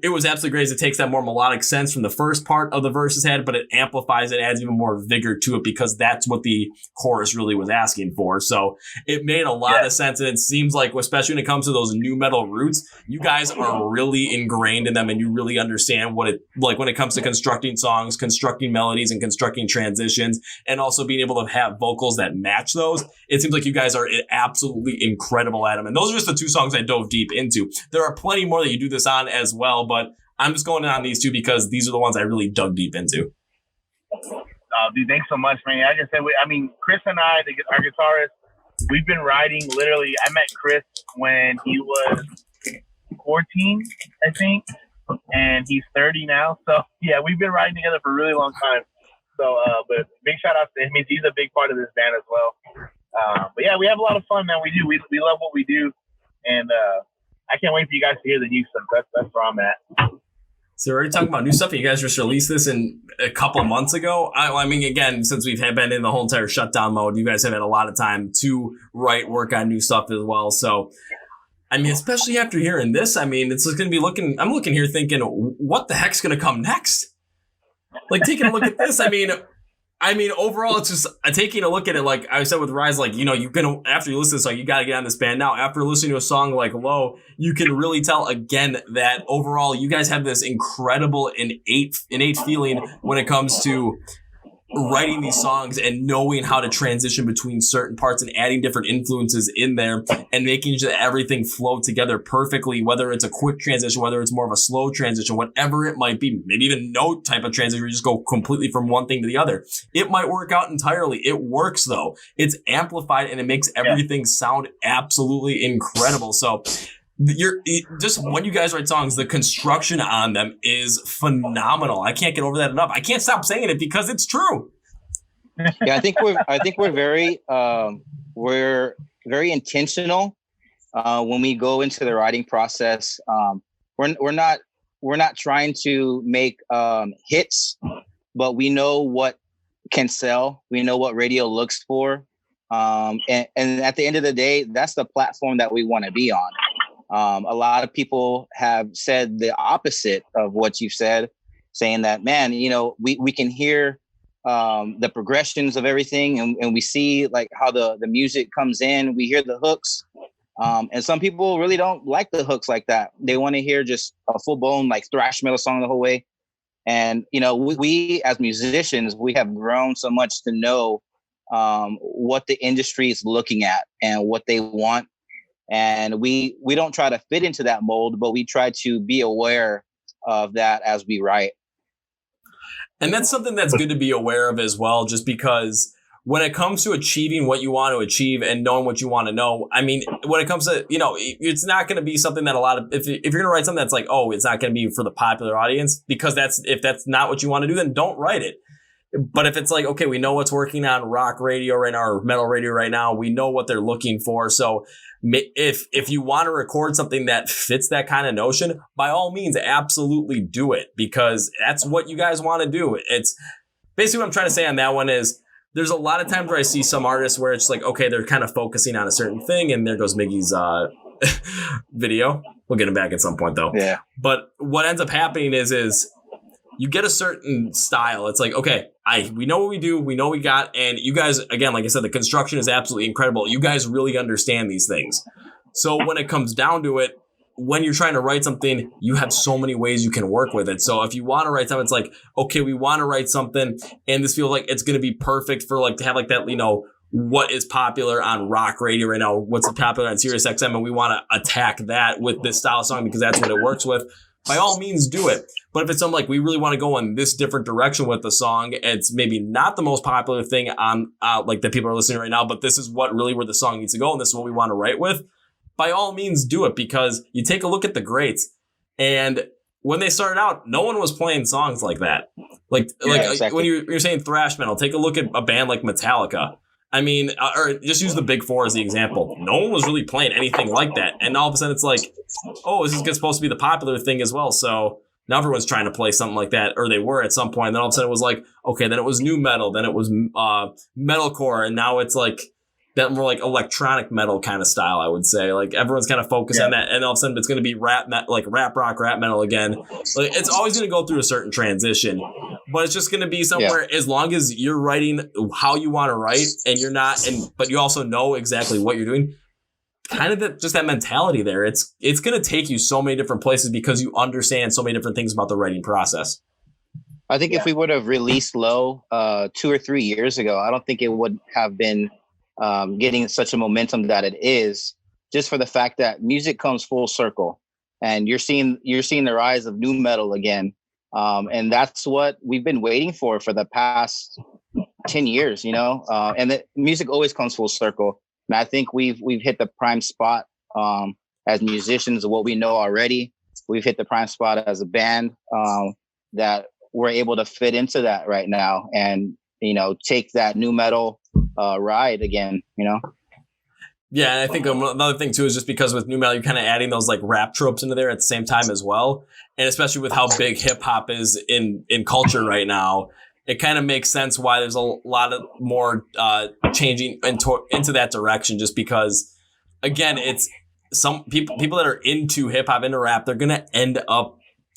it was absolutely great as it takes that more melodic sense from the first part of the verses had, but it amplifies it, adds even more vigor to it, because that's what the chorus really was asking for. So it made a lot of sense. And it seems like, especially when it comes to those nu metal roots, you guys are really ingrained in them, and you really understand what it like when it comes to constructing songs, constructing melodies, and constructing transitions, and also being able to have vocals that match those. It seems like you guys are absolutely incredible at them. And those are just the two songs I dove deep into. There are plenty more that you do this on as well, but I'm just going in on these two because these are the ones I really dug deep into. Dude, thanks so much, man. Like I said, Chris and I, our guitarist, we've been writing literally. I met Chris when he was 14, I think, and he's 30 now. So yeah, we've been writing together for a really long time. So, but big shout out to him. He's a big part of this band as well. But yeah, we have a lot of fun, man. We do. We love what we do, and I can't wait for you guys to hear the new stuff. That's where I'm at. So we're already talking about new stuff. You guys just released this in a couple of months ago. I mean, again, since we've been in the whole entire shutdown mode, you guys have had a lot of time to work on new stuff as well. So, I mean, especially after hearing this, I mean, it's going to be I'm looking here thinking, what the heck's going to come next? Like, taking a look at this, I mean, overall, it's just taking a look at it. Like I said with Rise, like, you can, after you listen to this song, you got to get on this band now. After listening to a song like Low, you can really tell again that overall you guys have this incredible innate feeling when it comes to writing these songs and knowing how to transition between certain parts and adding different influences in there and making sure that everything flow together perfectly, whether it's a quick transition, whether it's more of a slow transition, whatever it might be, maybe even no type of transition where you just go completely from one thing to the other. It might work out entirely. It works though. It's amplified and it makes everything sound absolutely incredible. So just when you guys write songs, the construction on them is phenomenal. I can't get over that enough. I can't stop saying it because it's true. Yeah, I think we're very intentional when we go into the writing process. We're not trying to make hits, but we know what can sell. We know what radio looks for, and at the end of the day, that's the platform that we want to be on. A lot of people have said the opposite of what you've said, saying that, man, we can hear the progressions of everything, and we see like how the music comes in. We hear the hooks, and some people really don't like the hooks like that. They want to hear just a full blown like thrash metal song the whole way. And we as musicians, we have grown so much to know what the industry is looking at and what they want. And we don't try to fit into that mold, but we try to be aware of that as we write. And that's something that's good to be aware of as well, just because when it comes to achieving what you want to achieve and knowing what you want to know, I mean, when it comes to, it's not going to be something that a lot of, if you're going to write something that's like, oh, it's not going to be for the popular audience, because if that's not what you want to do, then don't write it. But if it's like, okay, we know what's working on rock radio right now or metal radio right now, we know what they're looking for. So if you want to record something that fits that kind of notion, by all means, absolutely do it, because that's what you guys want to do. It's basically what I'm trying to say on that one is there's a lot of times where I see some artists where it's like, okay, they're kind of focusing on a certain thing, and there goes Miggy's video. We'll get him back at some point though. Yeah. But what ends up happening is you get a certain style. It's like, okay, we know what we do. We know what we got. And you guys, again, like I said, the construction is absolutely incredible. You guys really understand these things. So when it comes down to it, when you're trying to write something, you have so many ways you can work with it. So if you want to write something, it's like, okay, we want to write something and this feels like it's going to be perfect for like to have like that, what is popular on rock radio right now, what's popular on Sirius XM, and we want to attack that with this style of song because that's what it works with. By all means, do it. But if it's something like we really want to go in this different direction with the song, it's maybe not the most popular thing on like that people are listening right now, but this is where the song needs to go, and this is what we want to write with. By all means, do it, because you take a look at the greats, and when they started out, no one was playing songs like that. Exactly. When you're saying thrash metal, take a look at a band like Metallica. I mean, or just use the Big Four as the example. No one was really playing anything like that. And all of a sudden it's like, oh, this is supposed to be the popular thing as well. So now everyone's trying to play something like that, or they were at some point. And then all of a sudden it was like, okay, then it was new metal. Then it was metalcore. And now it's like that more like electronic metal kind of style, I would say. Like everyone's kind of focused on that. And all of a sudden it's going to be rap rock, rap metal again. Like it's always going to go through a certain transition. But it's just going to be somewhere as long as you're writing how you want to write and you're not, but you also know exactly what you're doing. Kind of just that mentality there. It's going to take you so many different places because you understand so many different things about the writing process. I think if we would have released Low 2 or 3 years ago, I don't think it would have been getting such a momentum that it is, just for the fact that music comes full circle, and you're seeing the rise of new metal again. And that's what we've been waiting for the past 10 years, and the music always comes full circle. And I think we've hit the prime spot as musicians of what we know already. We've hit the prime spot as a band that we're able to fit into that right now and, take that new metal ride again, Yeah, and I think another thing too is just because with new metal, you're kind of adding those like rap tropes into there at the same time as well. And especially with how big hip hop is in culture right now, it kind of makes sense why there's a lot of more changing into that direction. Just because, again, it's some people that are into hip hop, into rap, they're gonna end up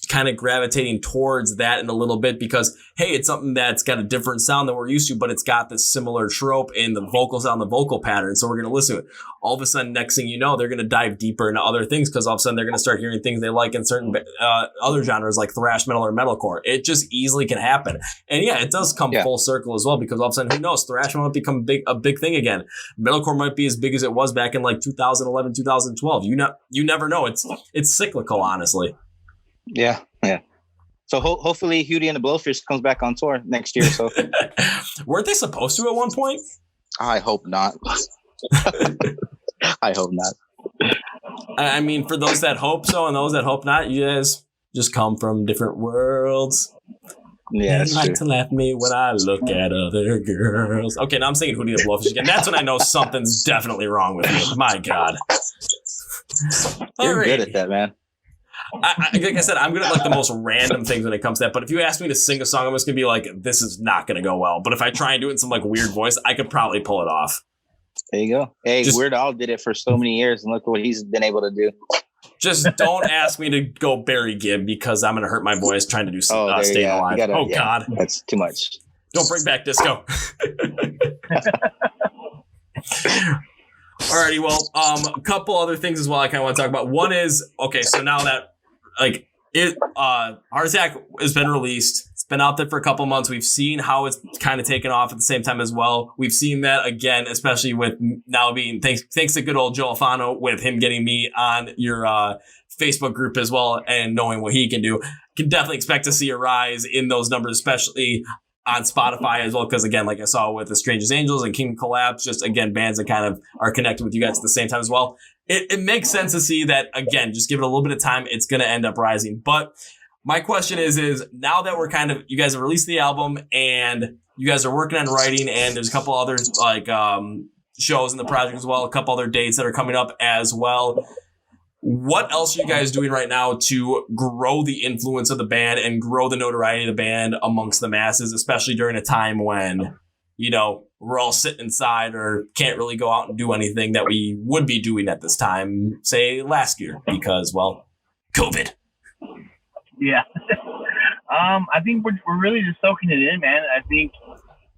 kind of gravitating towards that in a little bit because, hey, it's something that's got a different sound than we're used to, but it's got this similar trope in the vocal sound, the vocal pattern. So we're going to listen to it. All of a sudden, next thing you know, they're going to dive deeper into other things because all of a sudden they're going to start hearing things they like in certain other genres like thrash metal or metalcore. It just easily can happen. And yeah, it does come full circle as well because all of a sudden, who knows, thrash metal might become a big thing again. Metalcore might be as big as it was back in like 2011, 2012. You never know. It's cyclical, honestly. Yeah. So hopefully Hootie and the Blowfish comes back on tour next year. So weren't they supposed to at one point? I hope not. I hope not. I mean, for those that hope so and those that hope not, you guys just come from different worlds. Yeah, that's like true. To laugh at me when I look at other girls. Okay, now I'm singing Hootie and the Blowfish again. That's when I know something's definitely wrong with me. My God. You're good at that, man. Like I said, I'm good at like the most random things when it comes to that. But if you ask me to sing a song, I'm just gonna be like, this is not gonna go well. But if I try and do it in some like weird voice, I could probably pull it off. There you go. Hey, Weird Al did it for so many years, and look what he's been able to do. Just don't ask me to go Barry Gibb because I'm gonna hurt my voice trying to do Staying Alive. God, that's too much. Don't bring back disco. Alrighty, well, a couple other things as well I kind of want to talk about. One is, okay, so now that Heart Attack has been released, it's been out there for a couple months. We've seen how it's kind of taken off at the same time as well. We've seen that again, especially with now being thanks to good old Joe Alfano with him getting me on your Facebook group as well and knowing what he can do. can definitely expect to see a rise in those numbers, especially on Spotify as well. Because again, like I saw with the Strangest Angels and King Collapse, just again, bands that kind of are connected with you guys at the same time as well. It makes sense to see that, again, just give it a little bit of time. It's going to end up rising. But my question is now that we're you guys have released the album and you guys are working on writing, and there's a couple other shows in the project as well, a couple other dates that are coming up as well. What else are you guys doing right now to grow the influence of the band and grow the notoriety of the band amongst the masses, especially during a time when, we're all sitting inside or can't really go out and do anything that we would be doing at this time, say last year, because, well, COVID. Yeah. I think we're really just soaking it in, man. I think,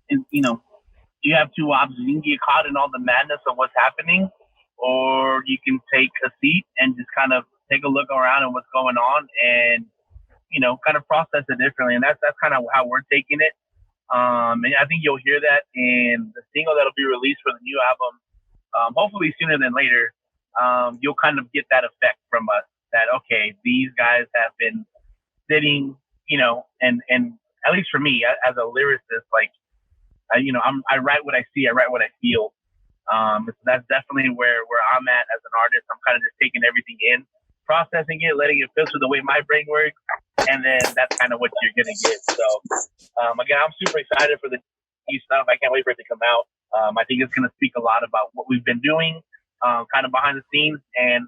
you have two options. You can get caught in all the madness of what's happening, or you can take a seat and just kind of take a look around at what's going on and, kind of process it differently. And that's kind of how we're taking it. And I think you'll hear that in the single that'll be released for the new album, hopefully sooner than later. You'll kind of get that effect from us that, okay, these guys have been sitting, and at least for me as a lyricist, I write what I see, I write what I feel. So that's definitely where I'm at as an artist. I'm kind of just taking everything in, processing it, letting it filter the way my brain works, and then that's kind of what you're gonna get. So again, I'm super excited for the new stuff. I can't wait for it to come out. I think it's gonna speak a lot about what we've been doing, kind of behind the scenes, and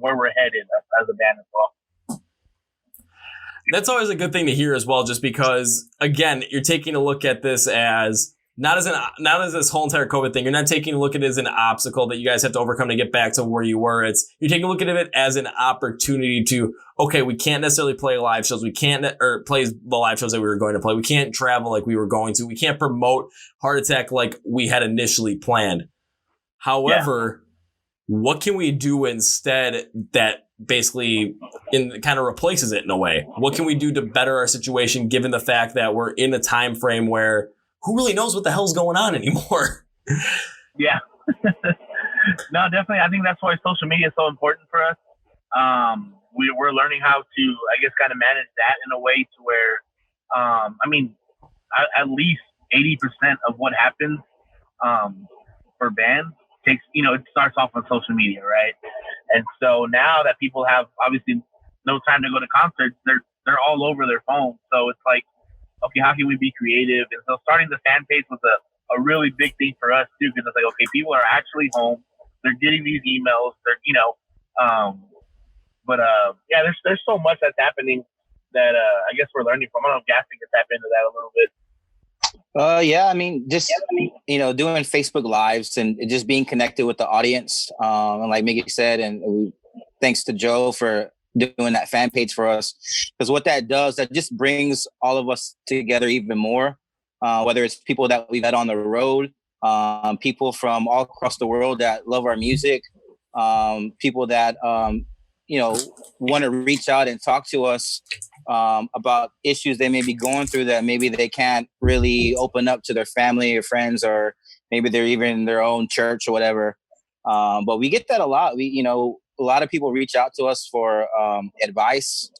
where we're headed as a band as well. That's always a good thing to hear as well, just because, again, you're taking a look at this as not as this whole entire COVID thing. You're not taking a look at it as an obstacle that you guys have to overcome to get back to where you were. You're taking a look at it as an opportunity to, okay, we can't necessarily play live shows. We can't, or play the live shows that we were going to play. We can't travel like we were going to. We can't promote Heart Attack like we had initially planned. However, what can we do instead that basically kind of replaces it in a way? What can we do to better our situation, given the fact that we're in a time frame where who really knows what the hell's going on anymore? Yeah. No, definitely. I think that's why social media is so important for us. We're learning how to, I guess, kind of manage that in a way to where, at least 80% of what happens for bands takes, it starts off on social media, right? And so now that people have obviously no time to go to concerts, they're all over their phones. So it's like, okay, how can we be creative? And so starting the fan page was a really big thing for us too, because it's like, okay, people are actually home, they're getting these emails, there's so much that's happening that I guess we're learning from. I don't know if Gaston can tap into that a little bit. Doing Facebook Lives and just being connected with the audience. And like Miggy said, thanks to Joe for doing that fan page for us. Because what that does, that just brings all of us together even more. Whether it's people that we've had on the road, people from all across the world that love our music, people that, want to reach out and talk to us about issues they may be going through that maybe they can't really open up to their family or friends, or maybe they're even in their own church or whatever. But we get that a lot. A lot of people reach out to us for advice.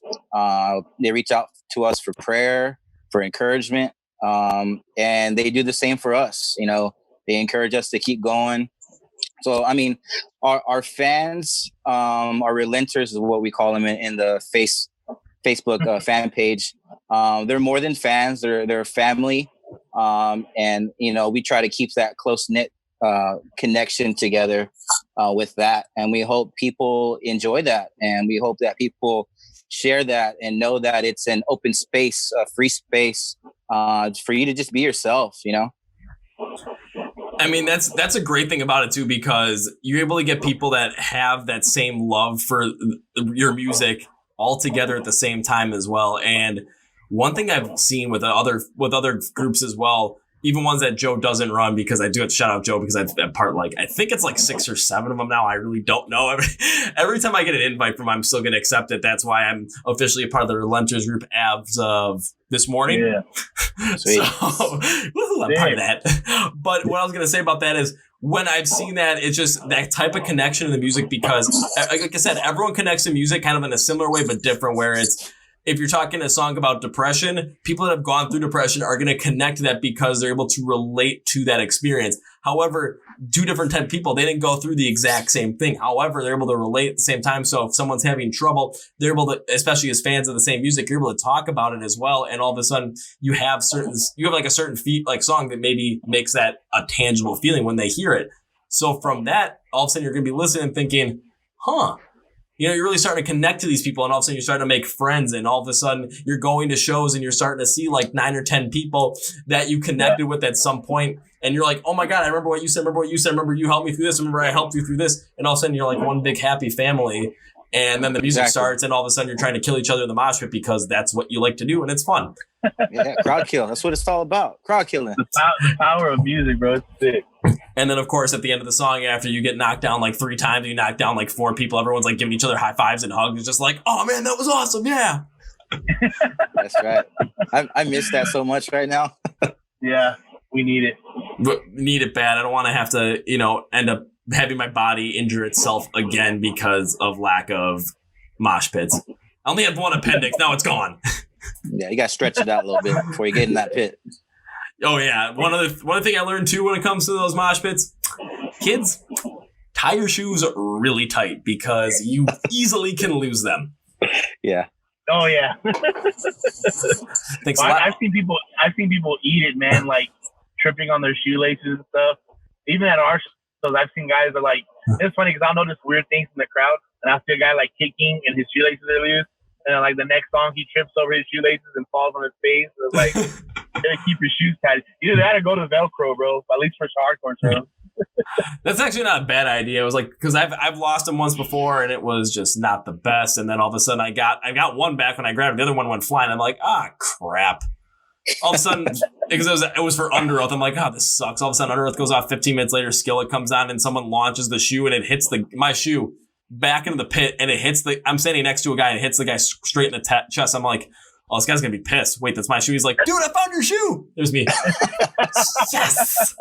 They reach out to us for prayer, for encouragement. And they do the same for us. They encourage us to keep going. So, our fans, our relenters is what we call them in the Facebook fan page. They're more than fans. They're family. And we try to keep that close-knit connection together with that. And we hope people enjoy that. And we hope that people share that and know that it's an open space, a free space for you to just be yourself, That's a great thing about it too, because you're able to get people that have that same love for your music all together at the same time as well. And one thing I've seen with other groups as well, even ones that Joe doesn't run, because I do have to shout out Joe because I'm part, I think it's 6 or 7 of them now. I really don't know. Every time I get an invite from him, I'm still going to accept it. That's why I'm officially a part of the Relenters group as of this morning. Yeah. So, I'm part of that. But what I was going to say about that is, when I've seen that, it's just that type of connection in the music, because like I said, everyone connects to music kind of in a similar way, but different, where it's if you're talking a song about depression, people that have gone through depression are going to connect to that because they're able to relate to that experience. However, two different type of people, they didn't go through the exact same thing. However, they're able to relate at the same time. So if someone's having trouble, they're able to, especially as fans of the same music, you're able to talk about it as well. And all of a sudden you have like a certain song that maybe makes that a tangible feeling when they hear it. So from that, all of a sudden you're going to be listening and thinking, huh, you're really starting to connect to these people, and all of a sudden you're starting to make friends, and all of a sudden you're going to shows and you're starting to see like 9 or 10 people that you connected with at some point, and you're like, oh my God, I remember what you said, remember you helped me through this, remember I helped you through this, and all of a sudden you're like one big happy family, and then the music starts, and all of a sudden you're trying to kill each other in the mosh pit because that's what you like to do, and it's fun. Yeah, crowd kill. That's what it's all about. Crowd killing. The power of music, bro. It's sick. And then, of course, at the end of the song, after you get knocked down like 3 times, you knock down like 4 people, everyone's like giving each other high fives and hugs. It's just like, oh man, that was awesome. Yeah. That's right. I miss that so much right now. Yeah, we need it. But need it bad. I don't want to have to, end up having my body injure itself again because of lack of mosh pits. I only had one appendix. Now it's gone. Yeah, you got to stretch it out a little bit before you get in that pit. Oh, yeah. One other thing I learned, too, when it comes to those mosh pits, kids, tie your shoes really tight because you easily can lose them. Yeah. Oh, yeah. Thanks well, a lot. I've seen people eat it, man, like tripping on their shoelaces and stuff. Even at our shows, I've seen guys that are like, it's funny because I'll notice weird things in the crowd, and I'll see a guy like kicking and his shoelaces are loose. And then, like, the next song, he trips over his shoelaces and falls on his face. It's like, you gotta keep your shoes tight. Either that or go to Velcro, bro. At least for hardcore shows. That's actually not a bad idea. It was like, because I've lost them once before, and it was just not the best. And then all of a sudden, I got one back when I grabbed it. The other one went flying. I'm like, crap. All of a sudden, because it was for Underoath, I'm like, this sucks. All of a sudden, Underoath goes off. 15 minutes later, Skillet comes on, and someone launches the shoe, and it hits my shoe back into the pit, and it hits I'm standing next to a guy, and it hits the guy straight in the chest. I'm like, oh, this guy's gonna be pissed. Wait, that's my shoe. He's like, dude, I found your shoe. There's me. Yes.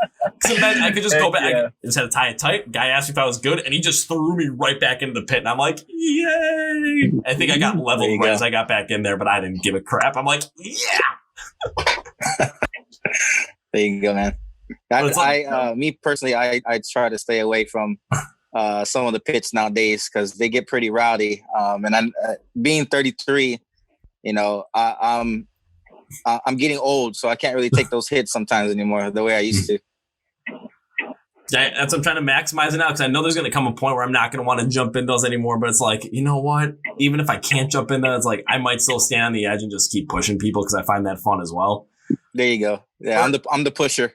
So then I could just go back. Yeah. I just had to tie it tight. Guy asked me if I was good, and he just threw me right back into the pit. And I'm like, yay. I think I got leveled right as I got back in there, but I didn't give a crap. I'm like, yeah. There you go, man. Me personally, I try to stay away from some of the pits nowadays because they get pretty rowdy. And I'm being 33, I'm getting old, so I can't really take those hits sometimes anymore the way I used to. Yeah, that's what I'm trying to maximize it now because I know there's going to come a point where I'm not going to want to jump in those anymore. But it's like, you know what? Even if I can't jump in there, it's like I might still stand on the edge and just keep pushing people because I find that fun as well. There you go. Yeah, I'm the pusher.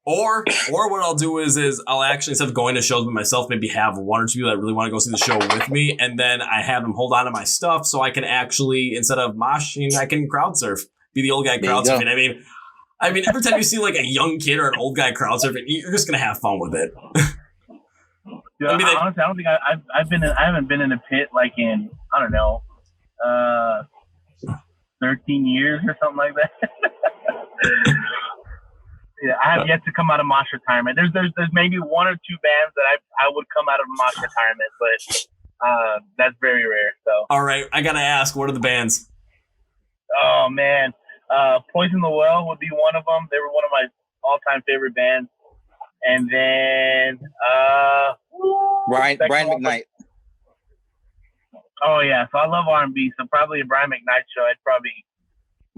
or what I'll do is I'll actually, instead of going to shows by myself, maybe have 1 or 2 people that really want to go see the show with me, and then I have them hold on to my stuff so I can actually, instead of moshing, I can crowd surf, be the old guy crowd surfing. I mean, every time you see like a young kid or an old guy crowd surfing, you're just gonna have fun with it. Yeah, honestly, I don't think I haven't been in a pit like in, I don't know, 13 years or something like that. Yeah, I have yet to come out of mosh retirement. There's maybe 1 or 2 bands that I would come out of mosh retirement, but that's very rare. So. All right, I gotta ask, what are the bands? Oh man, Poison the Well would be one of them. They were one of my all-time favorite bands, and then Brian McKnight. Oh yeah, so I love R&B. So probably a Brian McKnight show.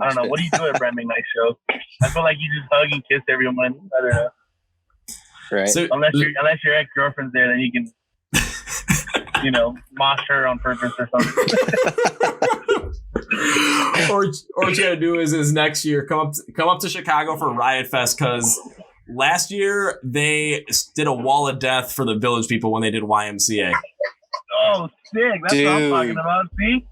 I don't know. What do you do at a Brian McKnight show? I feel like you just hug and kiss everyone. I don't know. Right. So, unless your ex-girlfriend's there, then you can, mosh her on purpose or something. or what you gotta do is next year come up to Chicago for Riot Fest because last year they did a wall of death for the Village people when they did YMCA. Oh, sick! That's what I'm talking about. See.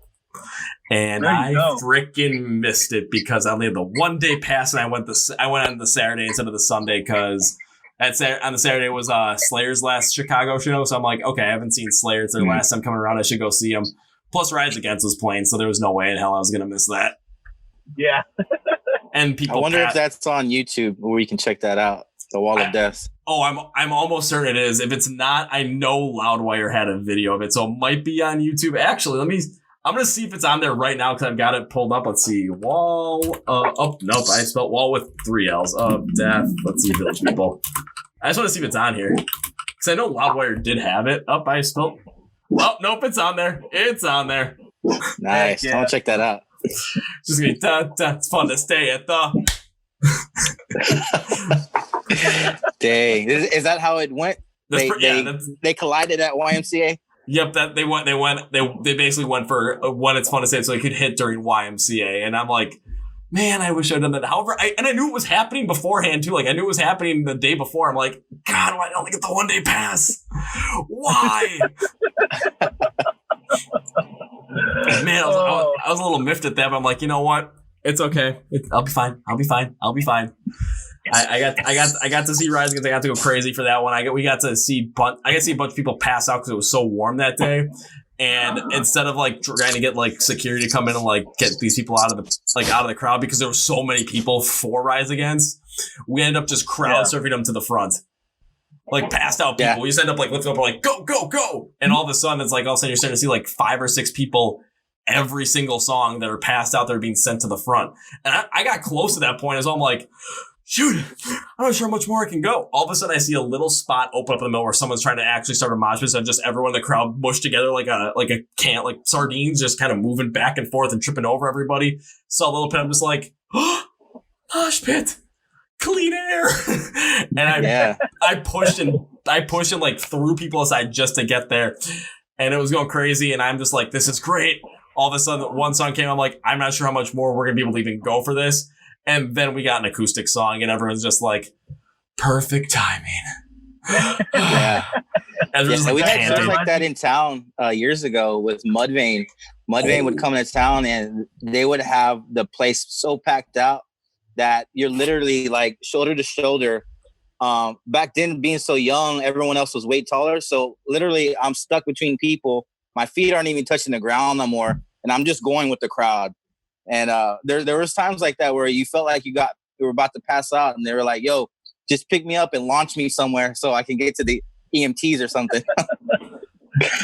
And I freaking missed it because I only had the 1 day pass, and I went on the Saturday instead of the Sunday because on the Saturday was Slayer's last Chicago show. So I'm like, okay, I haven't seen Slayer. It's their last time coming around. I should go see them. Plus, Rise Against was playing, so there was no way in hell I was gonna miss that. Yeah. And people. I wonder if that's on YouTube where you can check that out. The Wall of Death. Oh, I'm almost certain it is. If it's not, I know Loudwire had a video of it, so it might be on YouTube. Actually, I'm going to see if it's on there right now because I've got it pulled up. Let's see. Wall. Nope. I spelled wall with 3 L's. Death. Let's see. Village People. I just want to see if it's on here. Because I know Loudwire did have it. I spelled. Oh, nope. It's on there. It's on there. Nice. Yeah. I'll check that out. It's just going to be, it's fun to stay at the. Dang. Is that how it went? They collided at YMCA? Yep, they basically went for when it's fun to say so they could hit during YMCA. And I'm like, man, I wish I'd done that. However, I knew it was happening beforehand too. Like I knew it was happening the day before. I'm like, God, why don't I get the 1 day pass? Why? Man, I was a little miffed at that, but I'm like, you know what? It's okay. I'll be fine. I got to see Rise Against. I got to go crazy for that one. I got to see a bunch of people pass out because it was so warm that day. And instead of like trying to get like security to come in and like get these people out of the crowd because there were so many people for Rise Against, we ended up just crowd surfing them to the front. Like passed out people. We just end up like lifting up like go, go, go. And all of a sudden it's like all of a sudden you're starting to see like 5 or 6 people every single song that are passed out that are being sent to the front. And I got close to that point as well. I'm like, shoot, I'm not sure how much more I can go. All of a sudden, I see a little spot open up in the middle where someone's trying to actually start a mosh pit. So just everyone in the crowd mushed together like sardines, just kind of moving back and forth and tripping over everybody. Saw a little pit. I'm just like, mosh pit, clean air. And I pushed and like threw people aside just to get there. And it was going crazy. And I'm just like, this is great. All of a sudden, one song came. I'm like, I'm not sure how much more we're going to be able to even go for this. And then we got an acoustic song, and everyone's just like, perfect timing. Yeah. We had shows like that in town years ago with Mudvayne. Mudvayne would come to town, and they would have the place so packed out that you're literally like shoulder to shoulder. Back then, being so young, everyone else was way taller. So literally, I'm stuck between people. My feet aren't even touching the ground no more, and I'm just going with the crowd. And there was times like that where you felt like you were about to pass out, and they were like, "Yo, just pick me up and launch me somewhere so I can get to the EMTs or something."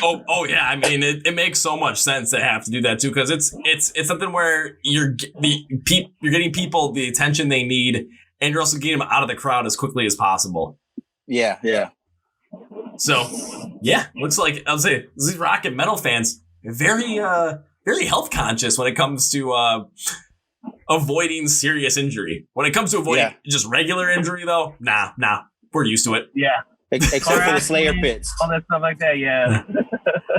Oh yeah. I mean, it makes so much sense to have to do that too, because it's something where you're getting people the attention they need, and you're also getting them out of the crowd as quickly as possible. Yeah. So, yeah, looks like I'll say these rock and metal fans very health conscious when it comes to avoiding serious injury. When it comes to avoiding just regular injury, though, nah, we're used to it. Yeah, except for the Slayer pits, all that stuff like that. Yeah,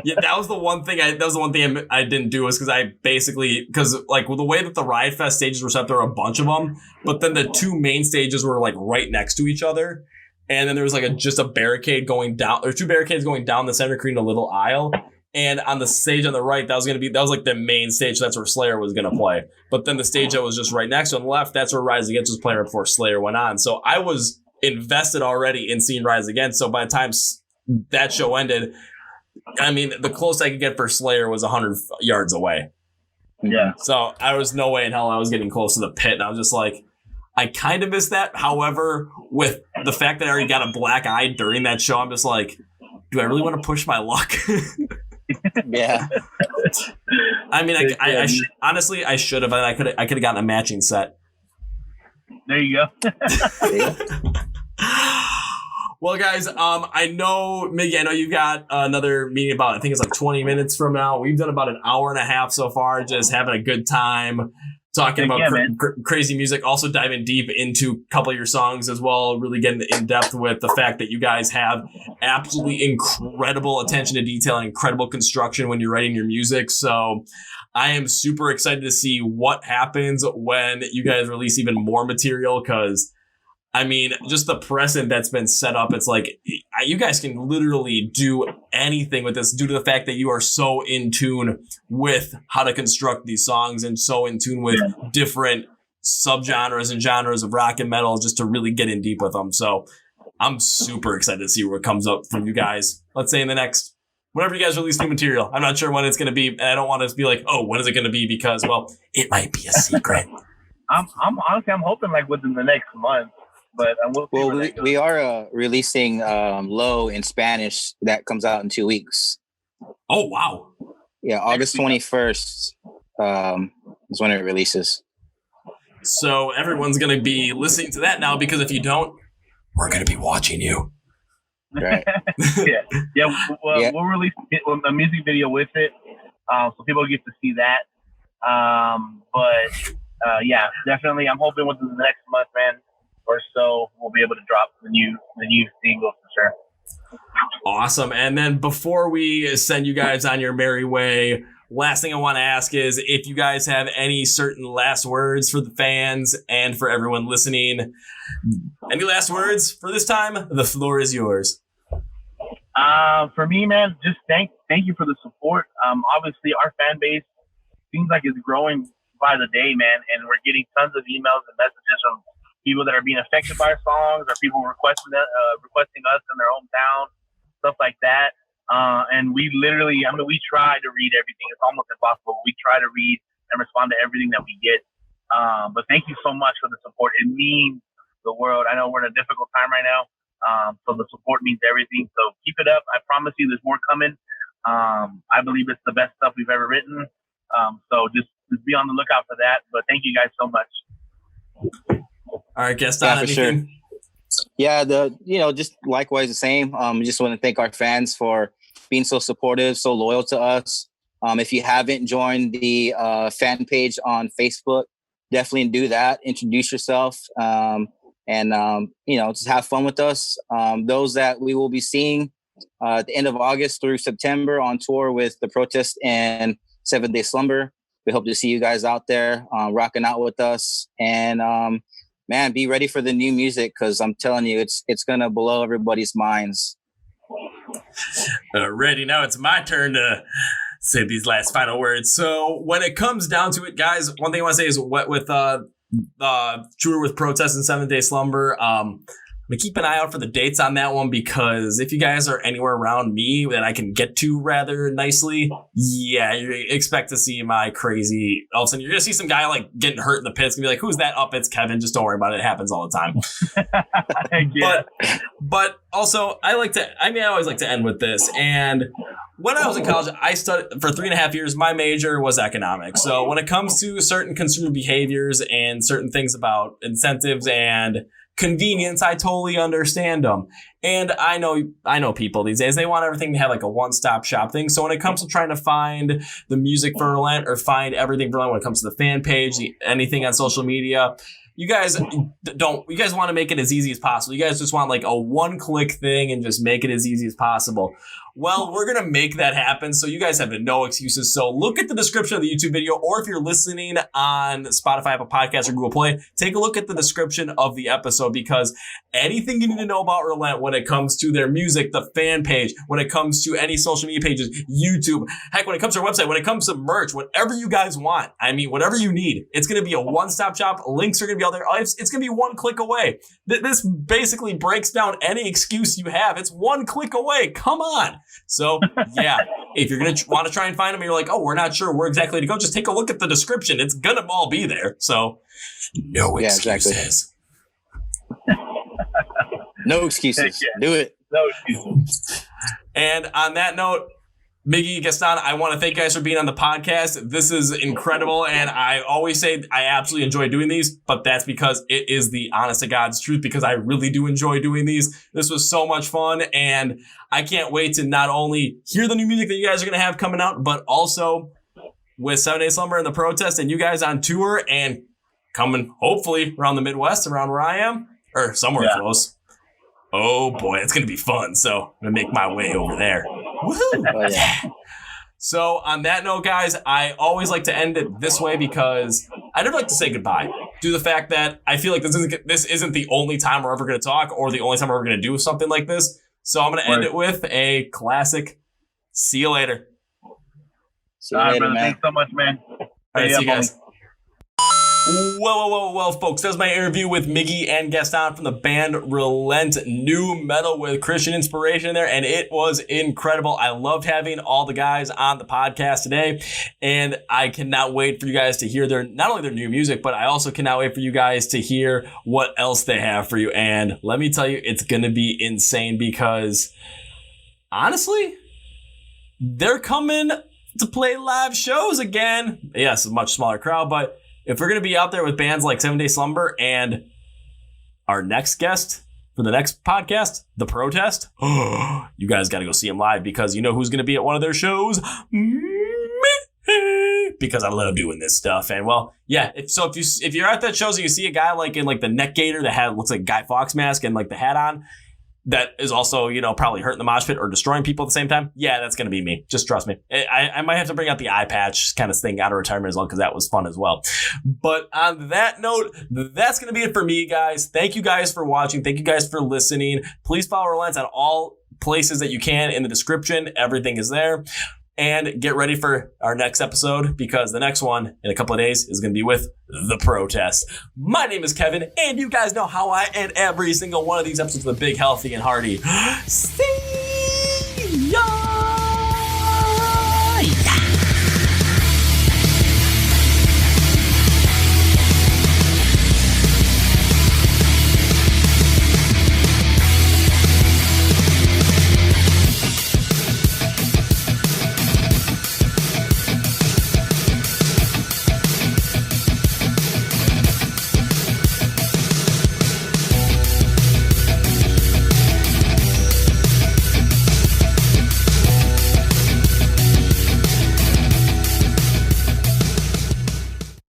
yeah, that was the one thing. I didn't do was because like the way that the Riot Fest stages were set, there were a bunch of them, but then the 2 main stages were like right next to each other. And then there was like just a barricade going down, or 2 barricades going down the center, creating a little aisle. And on the stage on the right, that was like the main stage. That's where Slayer was going to play. But then the stage that was just right next to on the left, that's where Rise Against was playing right before Slayer went on. So I was invested already in seeing Rise Against. So by the time that show ended, I mean, the closest I could get for Slayer was 100 yards away. Yeah. So I was no way in hell I was getting close to the pit. And I was just like, I kind of missed that. However, with the fact that I already got a black eye during that show, I'm just like, do I really want to push my luck? Yeah. I mean, I honestly, I should have. I could have gotten a matching set. There you go. Well, guys, I know, Miggy, I know you've got another meeting about, I think it's like 20 minutes from now. We've done about an hour and a half so far, just having a good time. Talking about crazy music, also diving deep into a couple of your songs as well, really getting in depth with the fact that you guys have absolutely incredible attention to detail and incredible construction when you're writing your music. So I am super excited to see what happens when you guys release even more material, because I mean, just the precedent that's been set up, it's like you guys can literally do anything with this due to the fact that you are so in tune with how to construct these songs and so in tune with different subgenres and genres of rock and metal just to really get in deep with them. So I'm super excited to see what comes up from you guys. Let's say in the next, whenever you guys release new material. I'm not sure when it's going to be. And I don't want to be like, oh, when is it going to be? Because, well, it might be a secret. I'm honestly, I'm hoping like within the next month. But we are releasing Low in Spanish that comes out in 2 weeks. Oh wow! Yeah, August 21st is when it releases. So everyone's going to be listening to that now, because if you don't, we're going to be watching you. Right. We'll release a music video with it, so people get to see that. Definitely, I'm hoping within the next month, man, or so, we'll be able to drop the new single for sure. Awesome. And then before we send you guys on your merry way, last thing I want to ask is if you guys have any certain last words for the fans and for everyone listening. Any last words for this time? The floor is yours. For me, man, just thank you for the support. Obviously, our fan base seems like it's growing by the day, man, and we're getting tons of emails and messages from people that are being affected by our songs, or people requesting us in their hometown, stuff like that. And we literally, we try to read everything. It's almost impossible. We try to read and respond to everything that we get. But thank you so much for the support. It means the world. I know we're in a difficult time right now. So the support means everything. So keep it up. I promise you there's more coming. I believe it's the best stuff we've ever written. So just be on the lookout for that. But thank you guys so much. All right, Gaston, Yeah, for anything? sure. Yeah, just likewise the same. Just want to thank our fans for being so supportive, so loyal to us. If you haven't joined the fan page on Facebook, definitely do that. Introduce yourself, and just have fun with us. Those that we will be seeing at the end of August through September on tour with The Protest and 7 Day Slumber. We hope to see you guys out there rocking out with us. And man, be ready for the new music, because I'm telling you, it's gonna blow everybody's minds. Ready. Now it's my turn to say these last final words. So when it comes down to it, guys, one thing I want to say is with tour with Protest and 7 Day Slumber, I'm gonna keep an eye out for the dates on that one, because if you guys are anywhere around me that I can get to rather nicely, yeah, you expect to see my crazy. All of a sudden, you're gonna see some guy like getting hurt in the pits and be like, "Who's that?" Up, it's Kevin. Just don't worry about it. It happens all the time. Yeah. But also, I always like to end with this. And when I was in college, I studied for 3.5 years. My major was economics. So when it comes to certain consumer behaviors and certain things about incentives and convenience, I totally understand them. And I know people these days, they want everything to have like a one-stop shop thing. So when it comes to trying to find the music for Relent or find everything for Relent, when it comes to the fan page, anything on social media, you guys want to make it as easy as possible. You guys just want like a one-click thing and just make it as easy as possible. Well, we're going to make that happen, so you guys have no excuses. So look at the description of the YouTube video, or if you're listening on Spotify, Apple Podcasts, or Google Play, take a look at the description of the episode, because anything you need to know about Relent when it comes to their music, the fan page, when it comes to any social media pages, YouTube, heck, when it comes to our website, when it comes to merch, whatever you guys want, whatever you need, it's going to be a one-stop shop. Links are going to be out there. It's going to be one click away. This basically breaks down any excuse you have. It's one click away. Come on. So, yeah, if you're going to want to try and find them and you're like, oh, we're not sure where exactly to go, just take a look at the description. It's going to all be there. So, no excuses. Yeah, exactly. No excuses. Do it. No excuses. And on that note, Miggy and Gaston, I want to thank you guys for being on the podcast. This is incredible, and I always say I absolutely enjoy doing these, but that's because it is the honest to God's truth, because I really do enjoy doing these. This was so much fun, and I can't wait to not only hear the new music that you guys are going to have coming out, but also with 7 Day Slumber and The Protest and you guys on tour and coming hopefully around the Midwest, around where I am, or somewhere close. Oh boy, it's going to be fun. So I'm going to make my way over there. Woohoo! Oh, yeah. So on that note, guys, I always like to end it this way, because I never like to say goodbye, due to the fact that I feel like this isn't the only time we're ever going to talk, or the only time we're ever going to do something like this. So I'm going to end it with a classic. See you later. See you later, brother, man. thanks so much, man. All right, see you guys. Homie. Well, folks, that was my interview with Miggy and Gaston from the band Relent, new metal with Christian inspiration in there, and it was incredible. I loved having all the guys on the podcast today, and I cannot wait for you guys to hear not only their new music, but I also cannot wait for you guys to hear what else they have for you. And let me tell you, it's going to be insane, because honestly, they're coming to play live shows again. Yes, a much smaller crowd, but if we're going to be out there with bands like 7 Day Slumber and our next guest for the next podcast, The Protest, you guys got to go see him live, because you know who's going to be at one of their shows? Because I love doing this stuff. And well, yeah, if you're at that show and you see a guy like in like the neck gaiter that looks like Guy Fawkes mask and like the hat on, that is also, probably hurting the mosh pit or destroying people at the same time, yeah, that's going to be me. Just trust me. I might have to bring out the eye patch kind of thing out of retirement as well, because that was fun as well. But on that note, that's going to be it for me, guys. Thank you guys for watching. Thank you guys for listening. Please follow Relent on all places that you can in the description. Everything is there. And get ready for our next episode, because the next one in a couple of days is going to be with The Protest. My name is Kevin, and you guys know how I end every single one of these episodes with a big, healthy, and hearty. See ya!